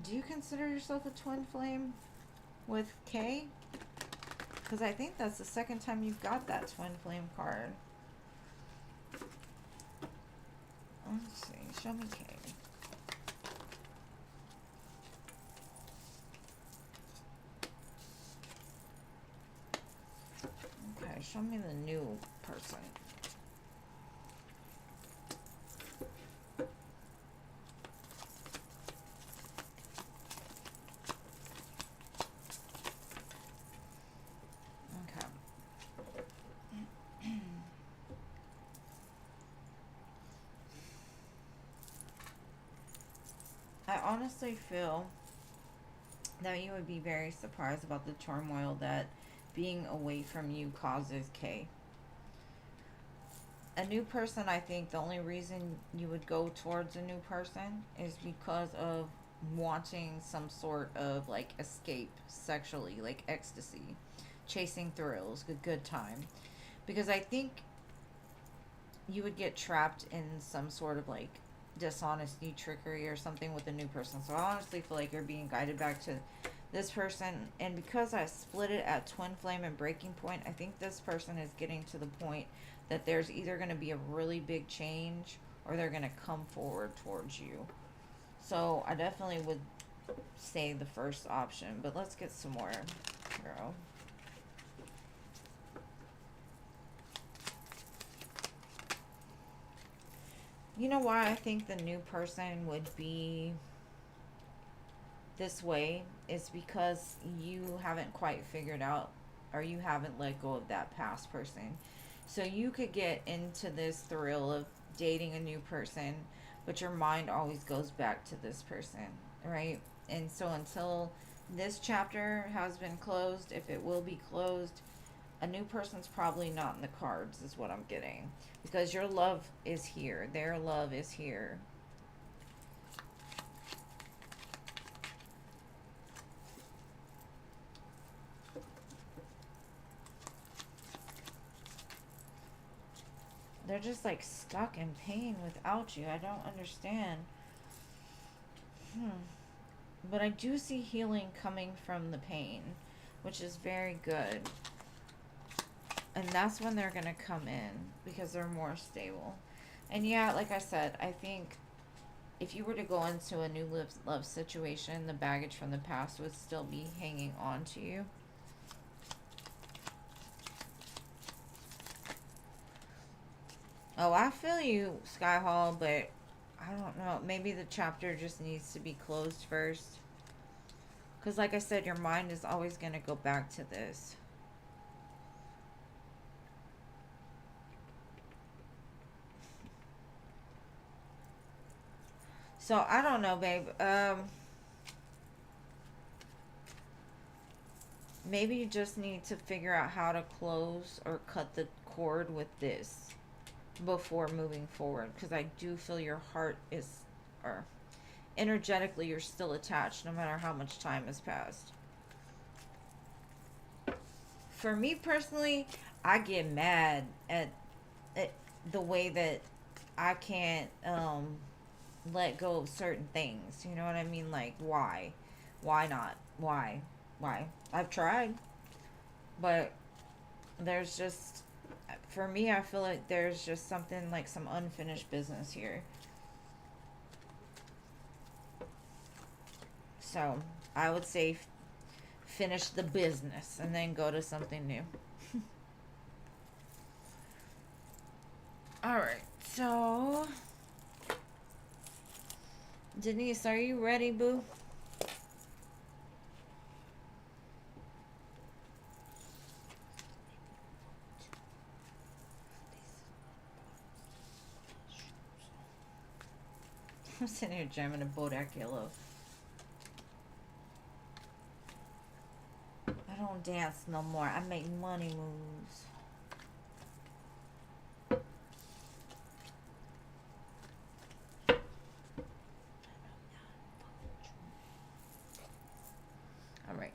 Do you consider yourself a twin flame with K? Because I think that's the second time you've got that twin flame card. Let's see. Show me K. Okay, show me the new person. I honestly feel that you would be very surprised about the turmoil that being away from you causes, K. A new person, I think the only reason you would go towards a new person is because of wanting some sort of like escape sexually, like ecstasy, chasing thrills, a good time. Because I think you would get trapped in some sort of like dishonesty, trickery, or something with a new person. So I honestly feel like you're being guided back to this person. And because I split it at twin flame and breaking point, I think this person is getting to the point that there's either going to be a really big change or they're going to come forward towards you. So I definitely would say the first option. But let's get some more, girl. You know why I think the new person would be this way is because you haven't quite figured out, or you haven't let go of that past person. So you could get into this thrill of dating a new person, but your mind always goes back to this person, right? And so until this chapter has been closed, if it will be closed, a new person's probably not in the cards, is what I'm getting. Because your love is here. Their love is here. They're just like stuck in pain without you. I don't understand. But I do see healing coming from the pain, which is very good. And that's when they're going to come in because they're more stable. And yeah, like I said, I think if you were to go into a new love situation, the baggage from the past would still be hanging on to you. Oh, I feel you, Sky Hall, but I don't know. Maybe the chapter just needs to be closed first. Because like I said, your mind is always going to go back to this. So, I don't know, babe. Maybe you just need to figure out how to close or cut the cord with this before moving forward. Because I do feel your heart is, or energetically, you're still attached no matter how much time has passed. For me personally, I get mad at the way that I can't let go of certain things. You know what I mean? Like, why? Why not? Why? Why? I've tried. But there's just, for me, I feel like there's just something like some unfinished business here. So, I would say finish the business and then go to something new. Alright, so Denise, are you ready, boo? I'm sitting here jamming a Bodak Yellow. I don't dance no more. I make money moves. All right.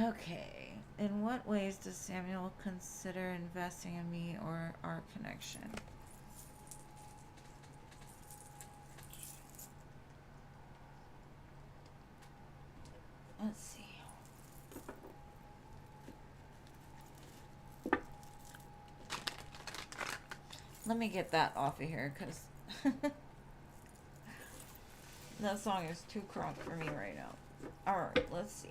Okay. In what ways does Samuel consider investing in me or our connection? Let's see. Let me get that off of here because that song is too crunk for me right now. Alright, let's see.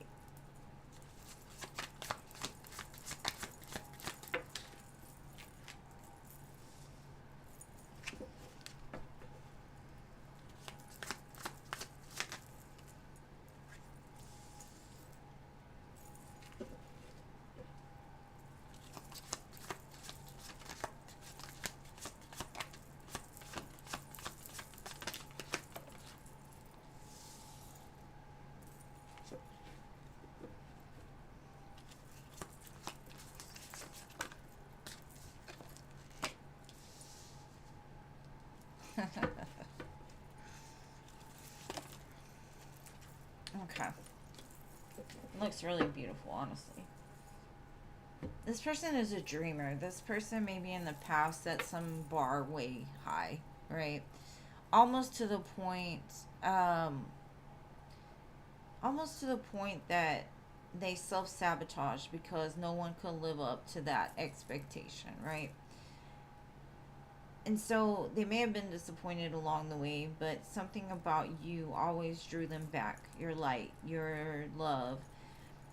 Okay. Looks really beautiful, honestly. This person is a dreamer. This person maybe in the past set some bar way high, right? Almost to the point, um, almost to the point that they self-sabotage because no one could live up to that expectation, right? And so they may have been disappointed along the way, but something about you always drew them back. Your light, your love.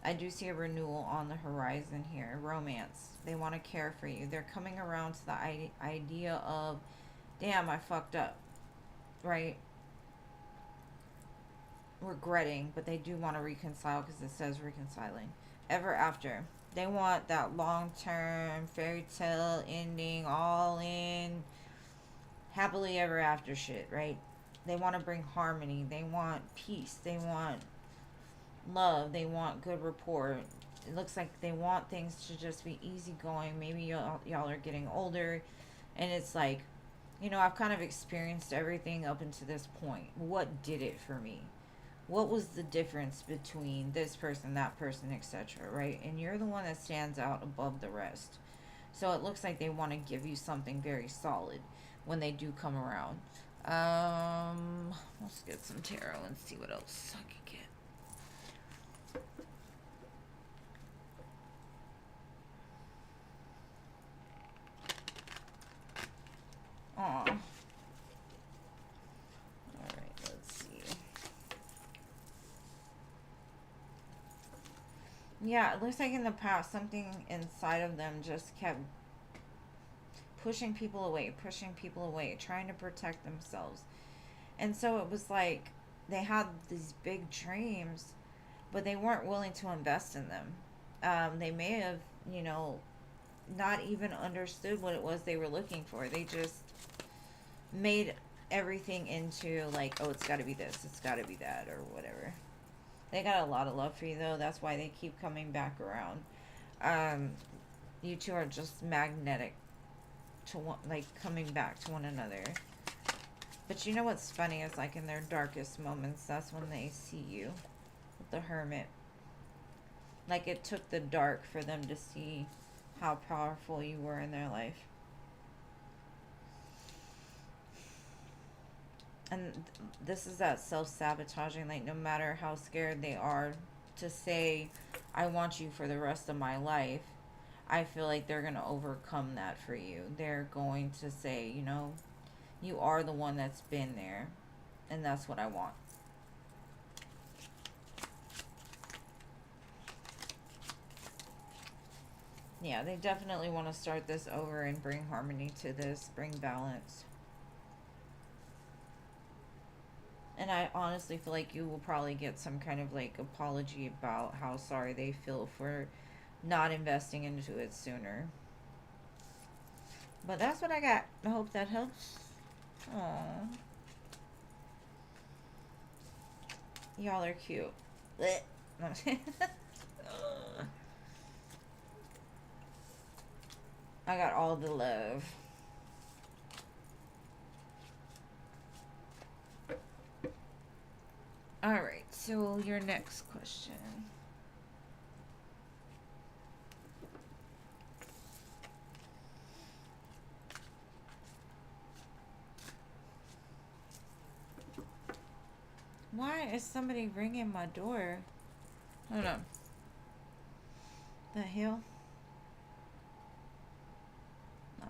I do see a renewal on the horizon here. Romance. They want to care for you. They're coming around to the idea of, damn, I fucked up, right? Regretting, but they do want to reconcile because it says reconciling. Ever after. They want that long-term fairy tale ending, all in, happily ever after shit, right? They want to bring harmony. They want peace. They want love. They want good rapport. It looks like they want things to just be easygoing. Maybe y'all are getting older, and it's like, I've kind of experienced everything up until this point. What did it for me? What was the difference between this person, that person, etc., right? And you're the one that stands out above the rest. So it looks like they want to give you something very solid when they do come around. Let's get some tarot and see what else I can get. Aw. Alright, let's see. Yeah, it looks like in the past something inside of them just kept pushing people away, trying to protect themselves. And so it was like they had these big dreams, but they weren't willing to invest in them. They may have, not even understood what it was they were looking for. They just made everything into like, oh, it's got to be this, it's got to be that, or whatever. They got a lot of love for you, though. That's why they keep coming back around. You two are just magnetic to coming back to one another. But you know what's funny is like in their darkest moments, that's when they see you with the Hermit. Like it took the dark for them to see how powerful you were in their life. And this is that self-sabotaging, like no matter how scared they are to say, I want you for the rest of my life, I feel like they're going to overcome that for you. They're going to say, you are the one that's been there, and that's what I want. Yeah, they definitely want to start this over and bring harmony to this, bring balance. And I honestly feel like you will probably get some kind of like apology about how sorry they feel for not investing into it sooner. But that's what I got. I hope that helps. Aww. Y'all are cute. Blech. I got all the love. Alright, so your next question. Why is somebody ringing my door? Hold on. The hell? No.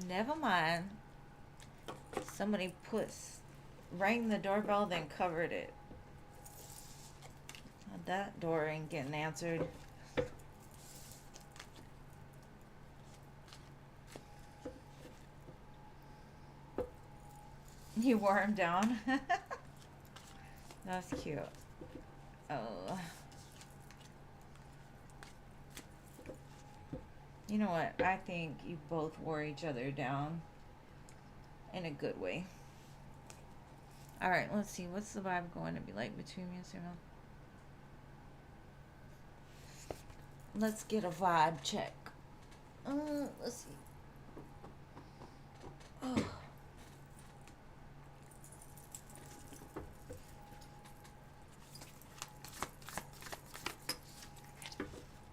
Never mind. Somebody rang the doorbell, then covered it. That door ain't getting answered. You wore him down? That's cute. Oh. You know what? I think you both wore each other down in a good way. Alright, let's see. What's the vibe going to be like between me and Samuel? Let's get a vibe check. Let's see. Oh.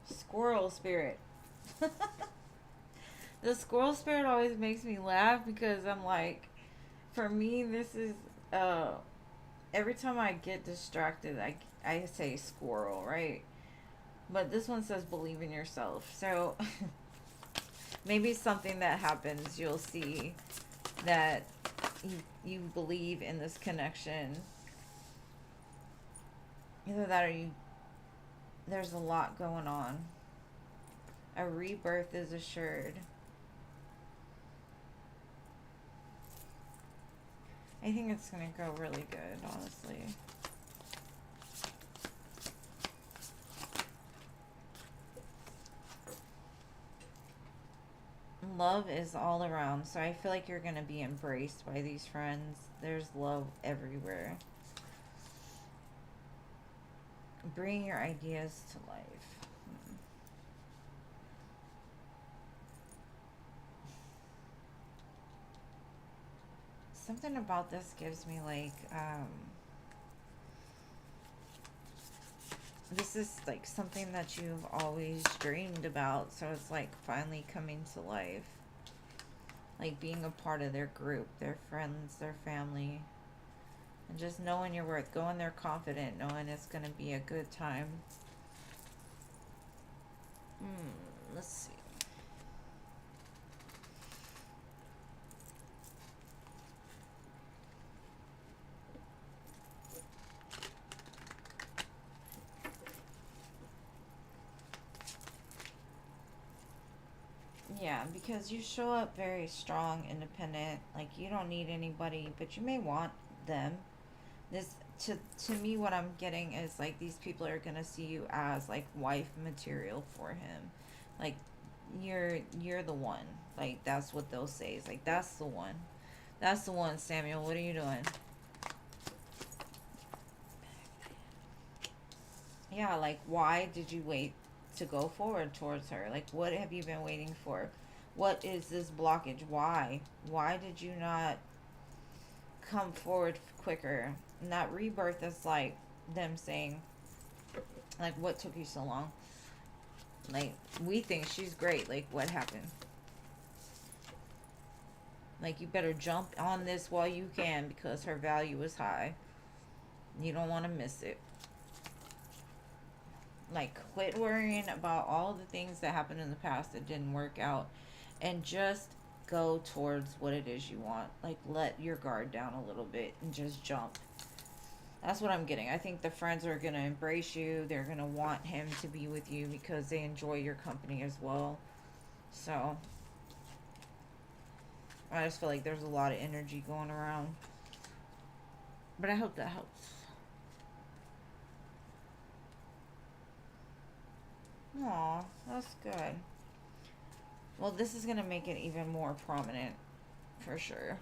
Squirrel spirit. The squirrel spirit always makes me laugh because I'm like, for me, this is, every time I get distracted, I say squirrel, right? But this one says believe in yourself. So maybe something that happens, you'll see that you believe in this connection. Either that or there's a lot going on. A rebirth is assured. I think it's going to go really good, honestly. Love is all around, so I feel like you're going to be embraced by these friends. There's love everywhere. Bring your ideas to life. Something about this gives me like, this is like something that you've always dreamed about, so it's like finally coming to life. Like being a part of their group, their friends, their family, and just knowing your worth, going there confident, knowing it's going to be a good time. Let's see. Yeah, because you show up very strong, independent, like you don't need anybody, but you may want them. This to me what I'm getting is like these people are going to see you as like wife material for him. Like you're the one. Like that's what they'll say. It's like that's the one. That's the one, Samuel. What are you doing? Yeah, like why did you wait to go forward towards her? Like what have you been waiting for? What is this blockage? Why? Why did you not come forward quicker? And that rebirth is like them saying, like, what took you so long? Like, we think she's great. Like, what happened? Like, you better jump on this while you can because her value is high. You don't want to miss it. Like, quit worrying about all the things that happened in the past that didn't work out and just go towards what it is you want. Like, let your guard down a little bit and just jump. That's what I'm getting. I think the friends are going to embrace you. They're going to want him to be with you because they enjoy your company as well. So, I just feel like there's a lot of energy going around. But I hope that helps. Aw, that's good. Well, this is going to make it even more prominent, for sure.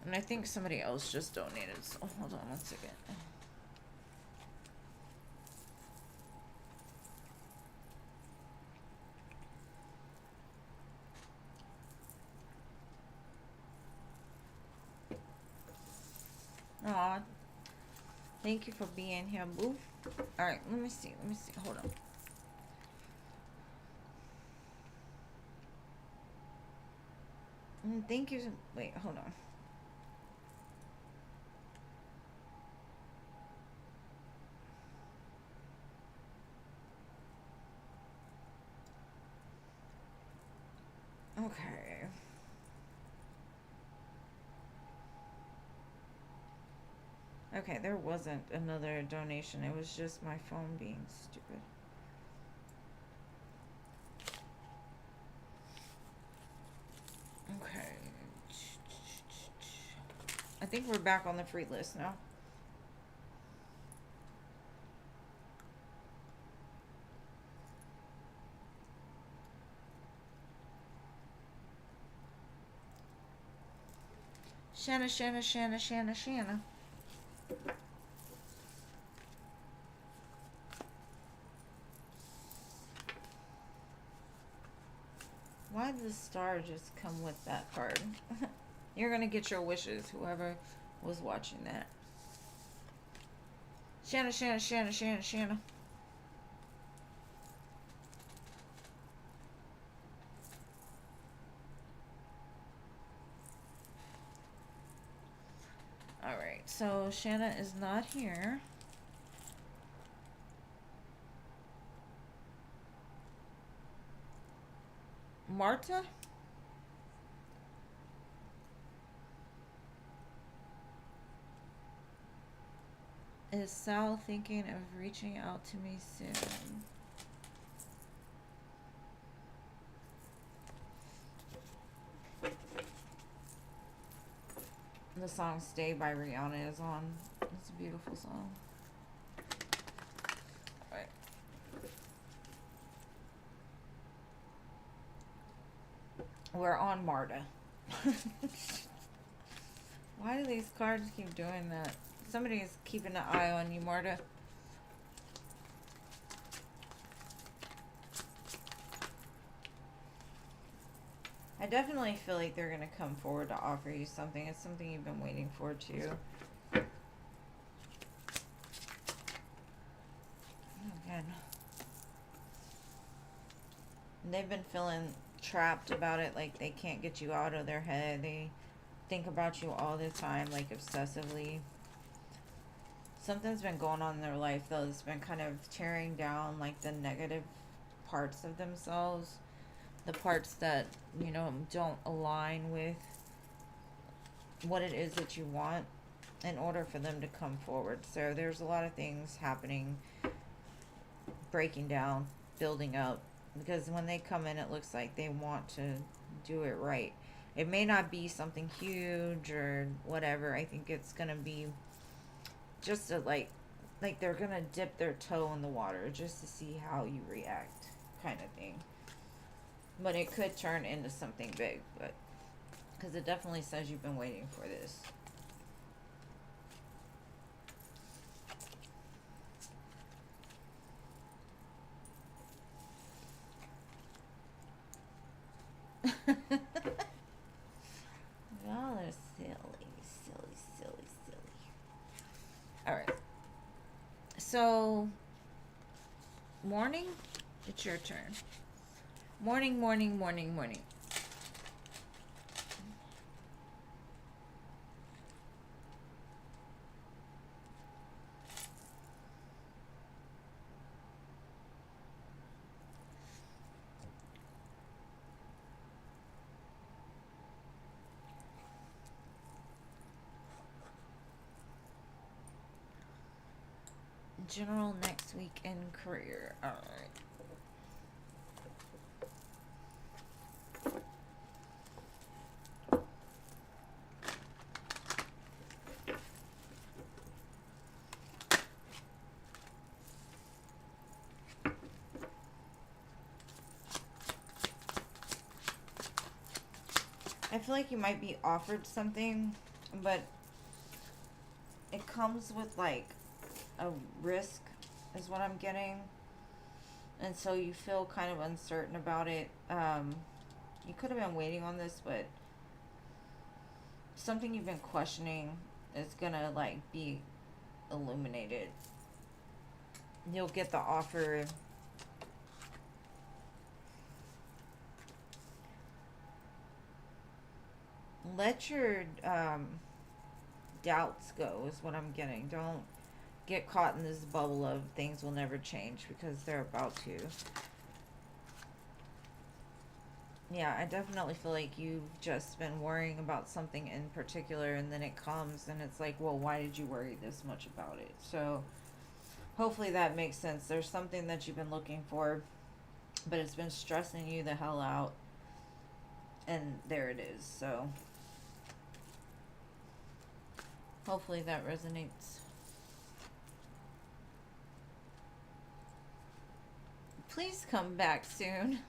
And I think somebody else just donated, so hold on one second. Aw, thank you for being here, boo. Alright, let me see, hold on. Thank you. Wait, hold on. Okay. Okay, there wasn't another donation. It was just my phone being stupid. Okay. I think we're back on the free list now. Shanna. Why did the star just come with that card? You're gonna get your wishes, whoever was watching that. Shanna. Alright, so Shanna is not here. Marta? Is Sal thinking of reaching out to me soon? The song Stay by Rihanna is on. It's a beautiful song. Alright. We're on Marta. Why do these cards keep doing that? Somebody is keeping an eye on you, Marta. I definitely feel like they're going to come forward to offer you something. It's something you've been waiting for, too. Again. They've been feeling trapped about it, like they can't get you out of their head. They think about you all the time, like obsessively. Something's been going on in their life, though, that's been kind of tearing down, like, the negative parts of themselves. The parts that, you know, don't align with what it is that you want in order for them to come forward. So there's a lot of things happening, breaking down, building up. Because when they come in, it looks like they want to do it right. It may not be something huge or whatever. I think it's going to be just a, like they're going to dip their toe in the water just to see how you react, kind of thing. But it could turn into something big, but because it definitely says you've been waiting for this. Y'all are silly. Alright. So, morning, it's your turn. Morning. General next week in career. Alright. I feel like you might be offered something, but it comes with like a risk, is what I'm getting. And so you feel kind of uncertain about it. You could have been waiting on this, but something you've been questioning is gonna like be illuminated. You'll get the offer. Let your doubts go, is what I'm getting. Don't get caught in this bubble of things will never change, because they're about to. Yeah, I definitely feel like you've just been worrying about something in particular, and then it comes and it's like, well, why did you worry this much about it? So hopefully that makes sense. There's something that you've been looking for, but it's been stressing you the hell out, and there it is. So hopefully that resonates. Please come back soon.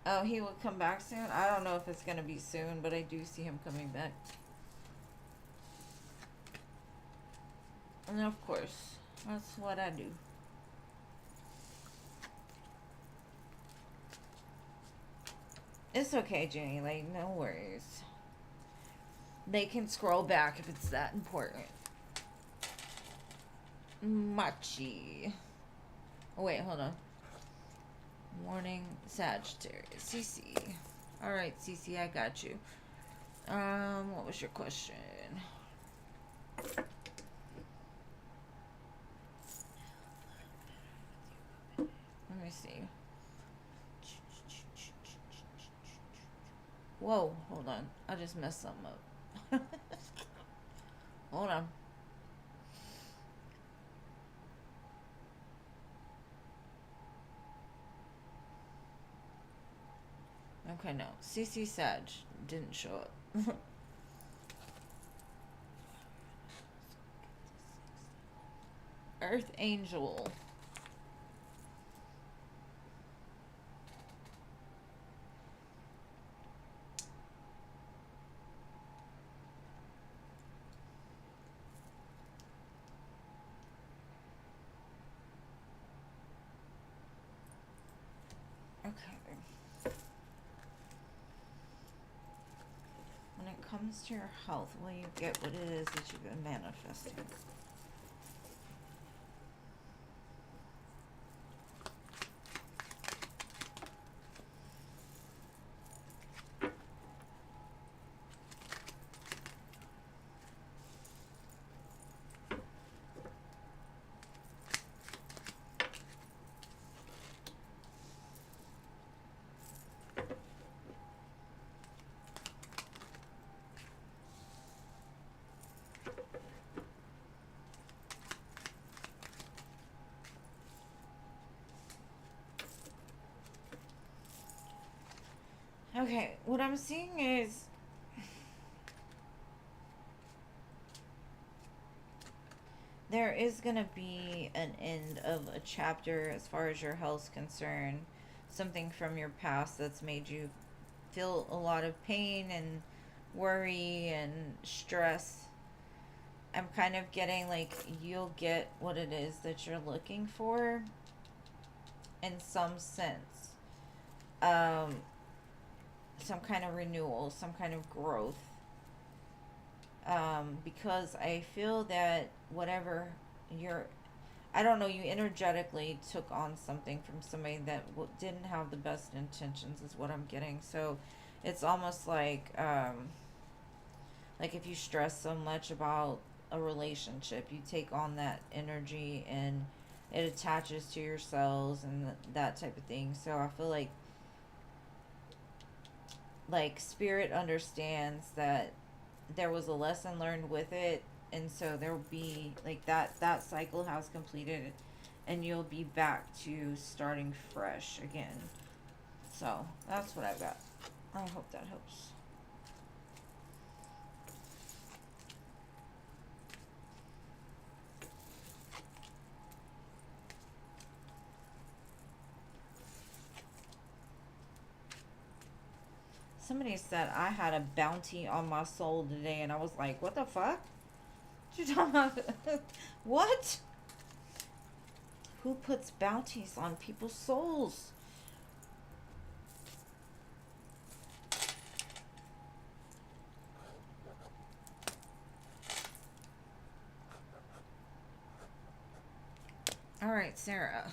Oh, he will come back soon? I don't know if it's going to be soon, but I do see him coming back. And of course, that's what I do. It's okay, Jenny. Like, no worries. They can scroll back if it's that important. Machi. Oh, wait, hold on. Morning Sagittarius. Cece. Alright, Cece, I got you. What was your question? Let me see. Whoa, hold on. I just messed something up. Hold on. Okay, no. CC Sag didn't show up. Earth Angel. Okay. When it comes to your health, will you get what it is that you've been manifesting? Okay, what I'm seeing is there is going to be an end of a chapter as far as your health's concerned. Something from your past that's made you feel a lot of pain and worry and stress. I'm kind of getting like you'll get what it is that you're looking for in some sense. Some kind of renewal, some kind of growth. Because I feel that whatever you're, I don't know, you energetically took on something from somebody that didn't have the best intentions, is what I'm getting. So it's almost like if you stress so much about a relationship, you take on that energy and it attaches to your cells and that type of thing. So I feel like spirit understands that there was a lesson learned with it, and so there will be like that cycle has completed, and you'll be back to starting fresh again. So that's what I've got. I hope that helps. Somebody said I had a bounty on my soul today, and I was like, what the fuck? What you talking about? What? Who puts bounties on people's souls? All right, Sarah.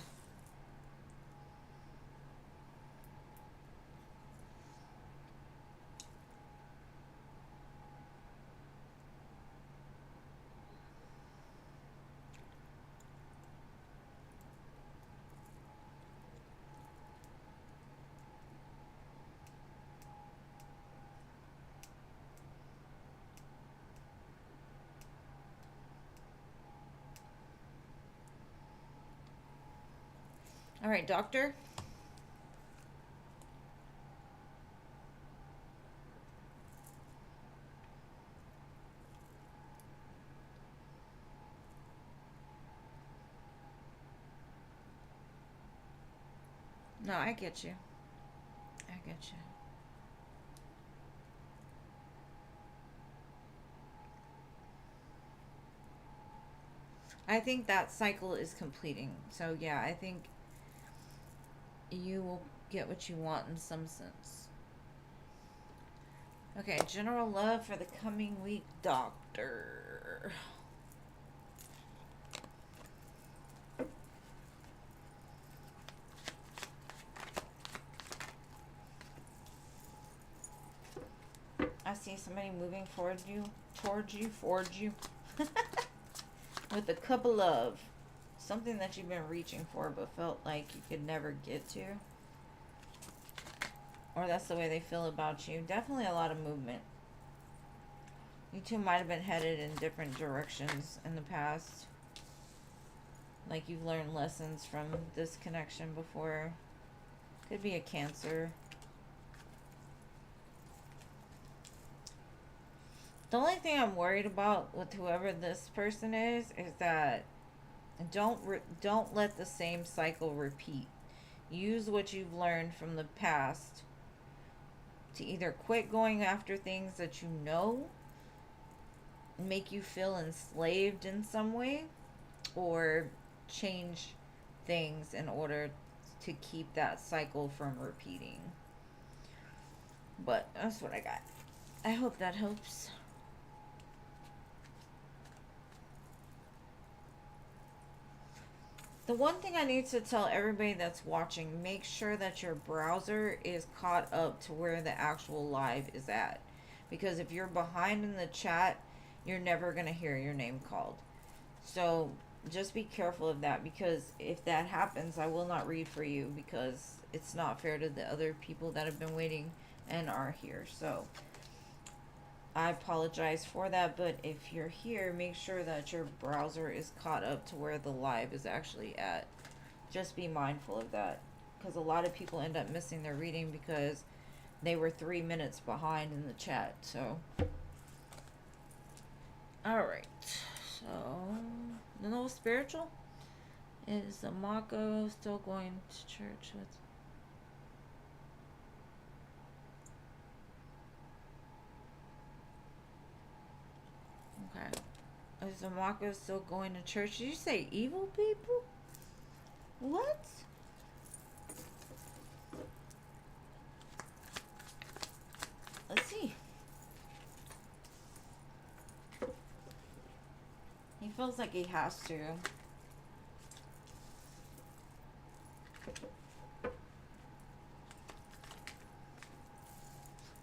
All right, doctor. No, I get you. I get you. I think that cycle is completing. So, yeah, I think you will get what you want in some sense. Okay, general love for the coming week, doctor. I see somebody moving towards you, with a cup of love. Something that you've been reaching for but felt like you could never get to. Or that's the way they feel about you. Definitely a lot of movement. You two might have been headed in different directions in the past. Like you've learned lessons from this connection before. Could be a Cancer. The only thing I'm worried about with whoever this person is that don't let the same cycle repeat. Use what you've learned from the past to either quit going after things that you know make you feel enslaved in some way, or change things in order to keep that cycle from repeating. But that's what I got. I hope that helps. The one thing I need to tell everybody that's watching, make sure that your browser is caught up to where the actual live is at. Because if you're behind in the chat, you're never going to hear your name called. So just be careful of that, because if that happens, I will not read for you, because it's not fair to the other people that have been waiting and are here. So I apologize for that, but if you're here, make sure that your browser is caught up to where the live is actually at. Just be mindful of that, because a lot of people end up missing their reading because they were 3 minutes behind in the chat. So, alright. So, the little spiritual is the Mako still going to church with. Okay. Is the Mako still going to church? Did you say evil people? What? Let's see. He feels like he has to.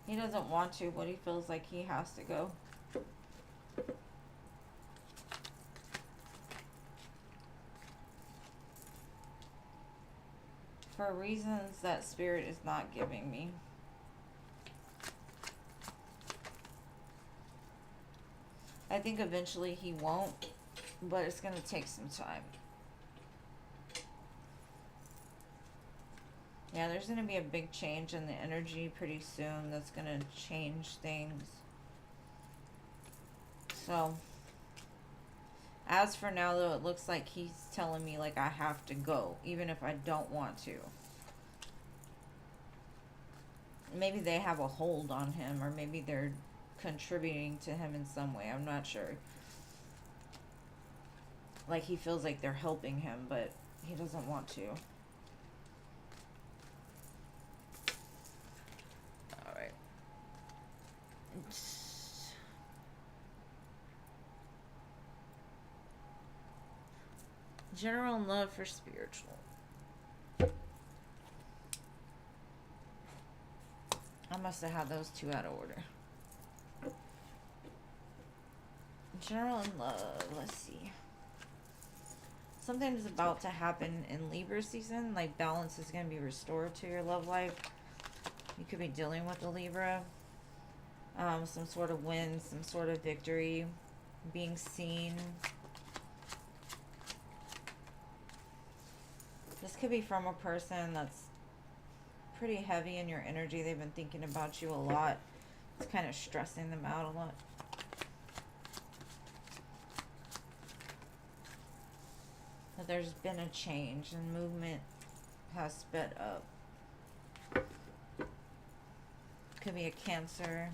He doesn't want to, but he feels like he has to go. For reasons that Spirit is not giving me. I think eventually he won't, but it's going to take some time. Yeah, there's going to be a big change in the energy pretty soon that's going to change things. So, as for now, though, it looks like he's telling me, like, I have to go, even if I don't want to. maybe they have a hold on him, or maybe they're contributing to him in some way. I'm not sure. Like he feels like they're helping him, but he doesn't want to. Alright. General love for spiritual. I must have had those two out of order. General love. Let's see. Something's about to happen in Libra season. Like balance is going to be restored to your love life. You could be dealing with a Libra. Some sort of win, some sort of victory. Being seen. This could be from a person that's pretty heavy in your energy. They've been thinking about you a lot. It's kind of stressing them out a lot. But there's been a change and movement has sped up. Could be a Cancer.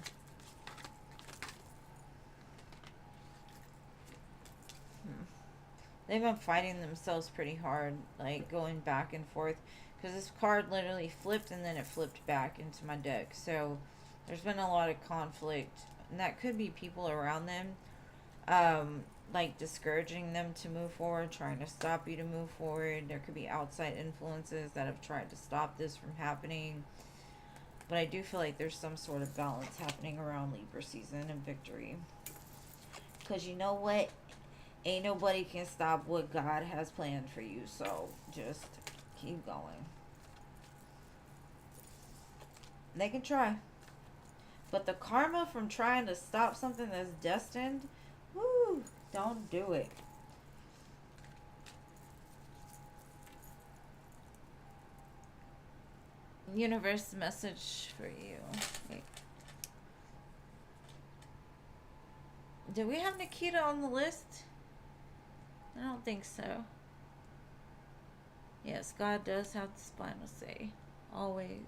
They've been fighting themselves pretty hard, like going back and forth. Because this card literally flipped and then it flipped back into my deck. So there's been a lot of conflict. And that could be people around them, like discouraging them to move forward, trying to stop you to move forward. There could be outside influences that have tried to stop this from happening. But I do feel like there's some sort of balance happening around Libra season and victory. Because you know what? Ain't nobody can stop what God has planned for you. So just keep going. They can try. But the karma from trying to stop something that's destined, whoo, don't do it. Universe message for you. Wait. Do we have Nikita on the list? I don't think so. Yes, God does have the final say. Always.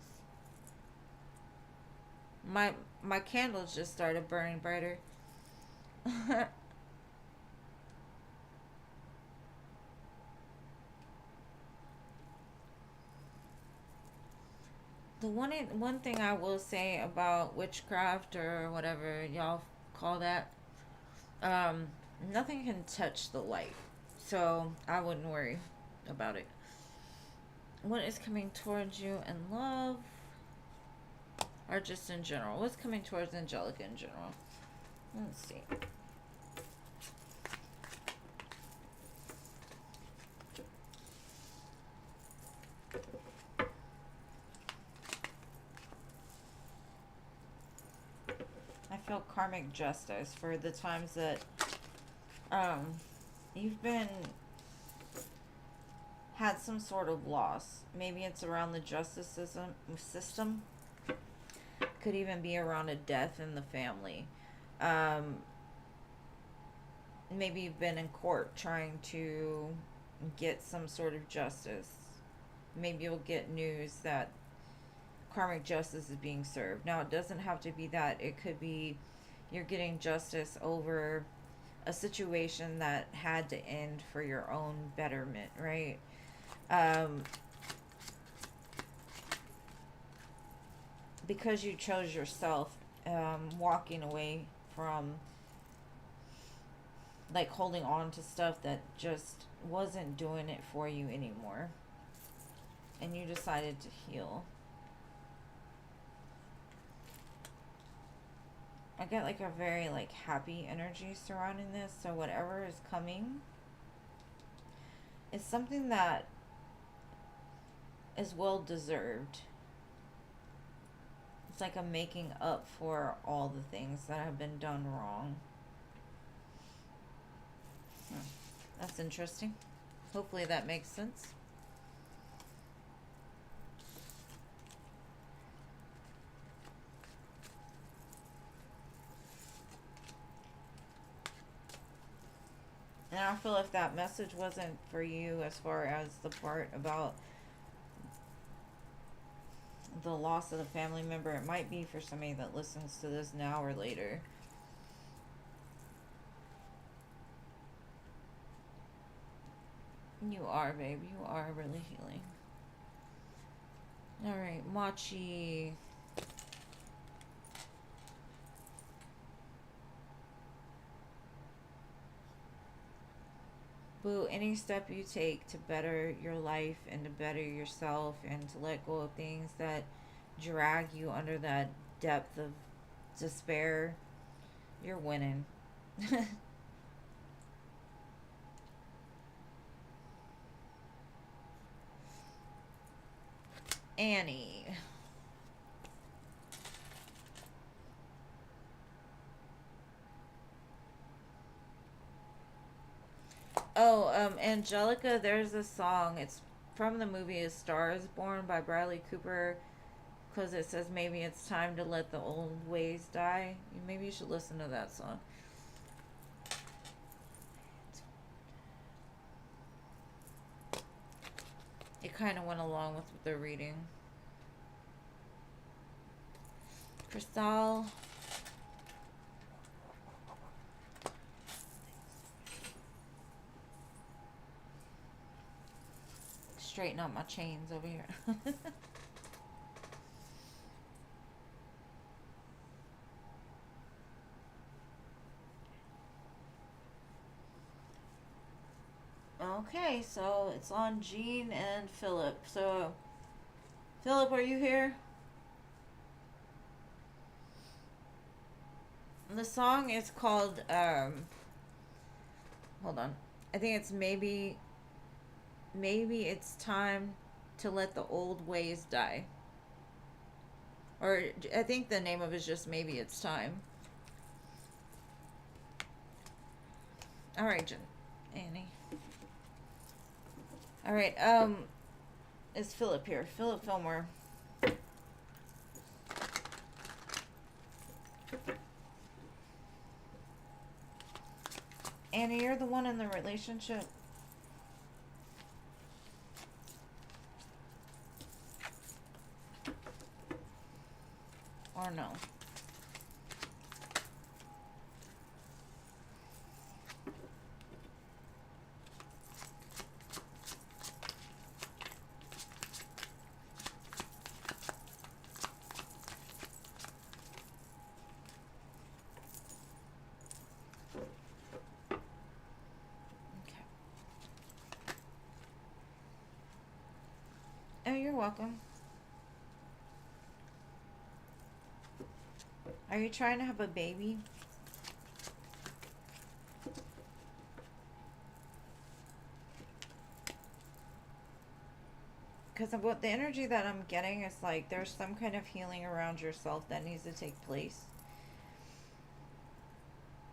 My candles just started burning brighter. The one thing I will say about witchcraft or whatever y'all call that, nothing can touch the light. So I wouldn't worry about it. What is coming towards you in love? Or just in general? What's coming towards Angelica in general? Let's see. I feel karmic justice for the times that you've been had some sort of loss. Maybe it's around the justice system. Could even be around a death in the family. Maybe you've been in court trying to get some sort of justice. Maybe you'll get news that karmic justice is being served. Now, it doesn't have to be that. It could be you're getting justice over a situation that had to end for your own betterment, right? Because you chose yourself, walking away from like holding on to stuff that just wasn't doing it for you anymore, and you decided to heal. I get like a very like happy energy surrounding this. So whatever is coming is something that is well deserved. It's like a making up for all the things that have been done wrong. That's interesting. Hopefully that makes sense. And I feel if that message wasn't for you as far as the part about the loss of the family member. It might be for somebody that listens to this now or later. You are, babe. You are really healing. Alright, Machi. Boo, any step you take to better your life and to better yourself and to let go of things that drag you under that depth of despair, you're winning. Annie. Oh, Angelica, there's a song. It's from the movie A Star is Born by Bradley Cooper, because it says maybe it's time to let the old ways die. Maybe you should listen to that song. It kind of went along with the reading. Crystal. Straighten out my chains over here. Okay, so it's on Jean and Philip. So, Philip, are you here? The song is called, hold on. I think it's maybe it's time to let the old ways die. Or I think the name of it is just Maybe It's Time. Alright, Annie. Alright, is Philip here? Philip Fillmore. Annie, you're the one in the relationship. Or no? Oh, you're welcome. Are you trying to have a baby? Because of what the energy that I'm getting is like there's some kind of healing around yourself that needs to take place.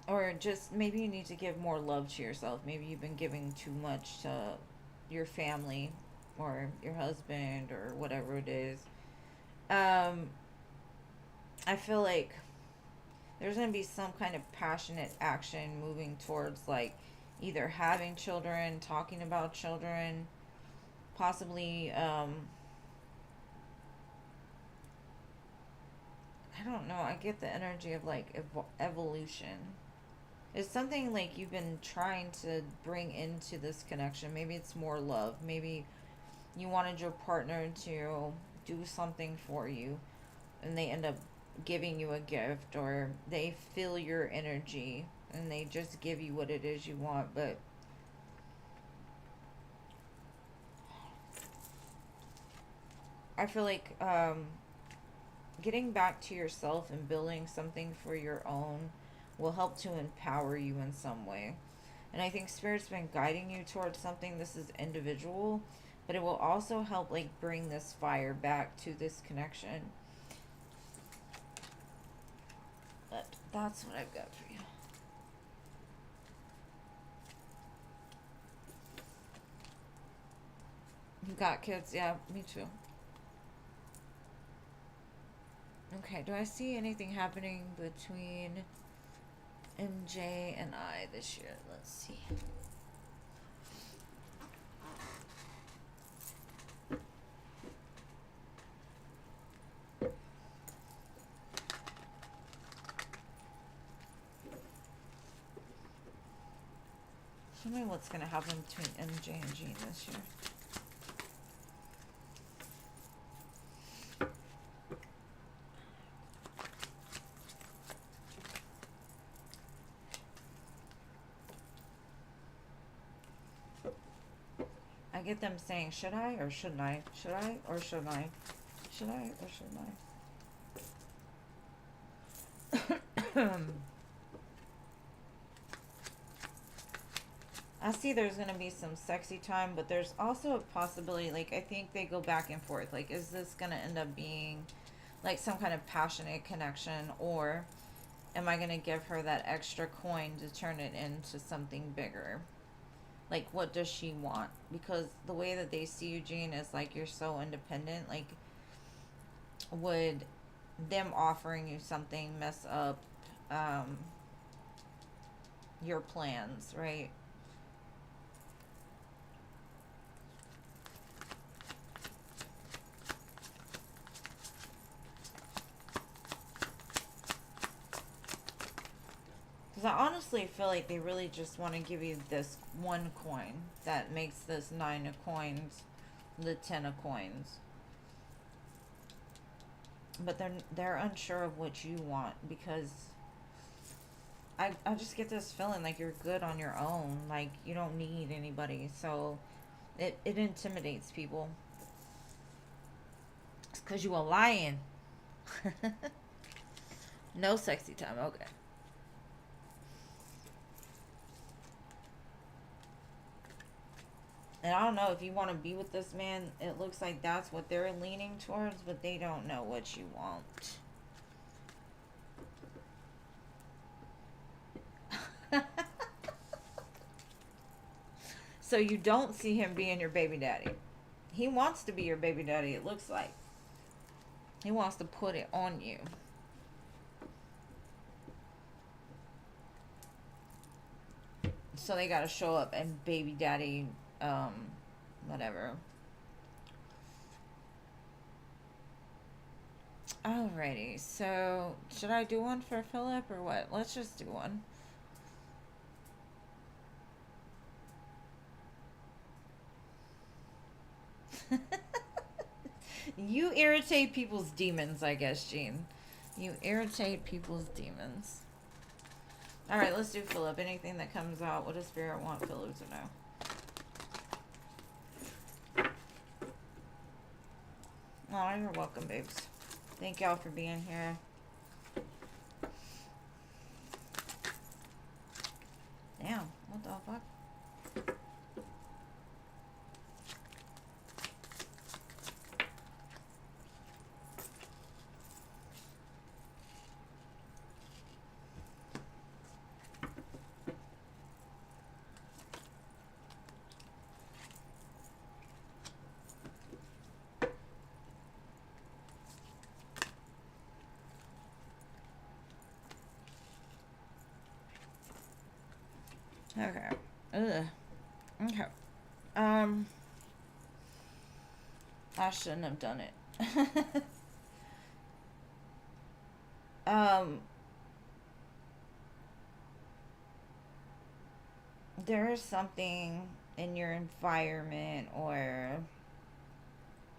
Or just maybe you need to give more love to yourself. Maybe you've been giving too much to your family or your husband or whatever it is. I feel like there's going to be some kind of passionate action moving towards like either having children, talking about children, possibly, I don't know, I get the energy of like evolution. It's something like you've been trying to bring into this connection. Maybe it's more love. Maybe you wanted your partner to do something for you and they end up giving you a gift, or they feel your energy and they just give you what it is you want. But I feel like getting back to yourself and building something for your own will help to empower you in some way. And I think Spirit's been guiding you towards something. This is individual, but it will also help like bring this fire back to this connection. But that's what I've got for you. You got kids? Yeah, me too. Okay, do I see anything happening between MJ and I this year? Let's see. Tell me what's going to happen between MJ and Jean this year. I get them saying, should I or shouldn't I? Should I or shouldn't I? Should I or shouldn't I? I see there's going to be some sexy time, but there's also a possibility, like, I think they go back and forth. Like, is this going to end up being, like, some kind of passionate connection, or am I going to give her that extra coin to turn it into something bigger? Like, what does she want? Because the way that they see you, Jean, is like you're so independent. Like, would them offering you something mess up your plans, right? Because I honestly feel like they really just want to give you this one coin that makes this 9 of coins the 10 of coins. But they're unsure of what you want, because I just get this feeling like you're good on your own. Like, you don't need anybody. So it intimidates people. It's because you a lion. No sexy time. Okay. And I don't know if you want to be with this man. It looks like that's what they're leaning towards, but they don't know what you want. So you don't see him being your baby daddy. He wants to be your baby daddy, it looks like. He wants to put it on you. So they gotta show up and baby daddy, whatever. Alrighty, so should I do one for Philip or what? Let's just do one. You irritate people's demons, I guess, Jean. You irritate people's demons. Alright, let's do Philip. Anything that comes out, what does Spirit want Philip to know? Oh, you're welcome, babes. Thank y'all for being here. Damn, what the fuck? Okay. Ugh. Okay. I shouldn't have done it. There is something in your environment, or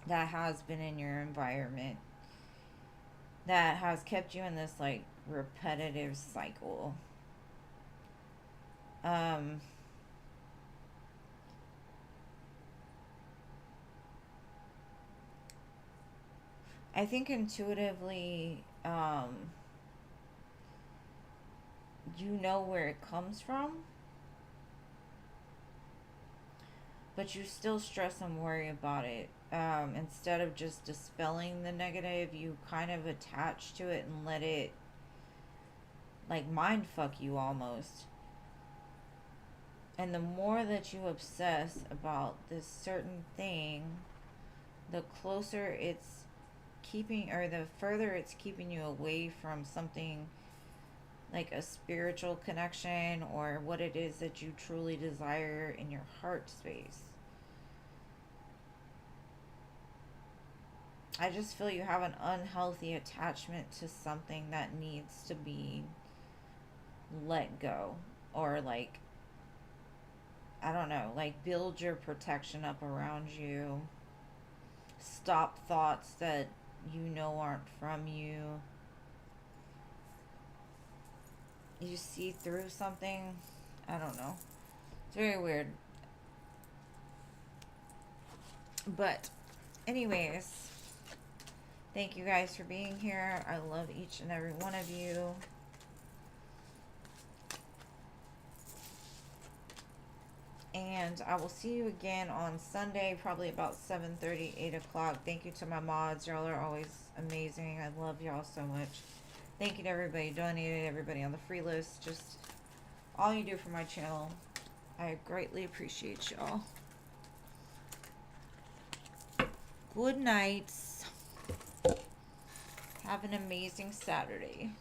that has been in your environment, that has kept you in this, like, repetitive cycle. I think intuitively, you know where it comes from, but you still stress and worry about it. Instead of just dispelling the negative, you kind of attach to it and let it, like, mind fuck you almost. And the more that you obsess about this certain thing, the closer it's keeping, or the further it's keeping you away from something like a spiritual connection, or what it is that you truly desire in your heart space. I just feel you have an unhealthy attachment to something that needs to be let go, or, like, I don't know, like build your protection up around you. Stop thoughts that you know aren't from you. You see through something. I don't know. It's very weird. But, anyways, thank you guys for being here. I love each and every one of you. And I will see you again on Sunday, probably about 7:30, 8 o'clock. Thank you to my mods. Y'all are always amazing. I love y'all so much. Thank you to everybody who donated, everybody on the free list. Just all you do for my channel. I greatly appreciate y'all. Good night. Have an amazing Saturday.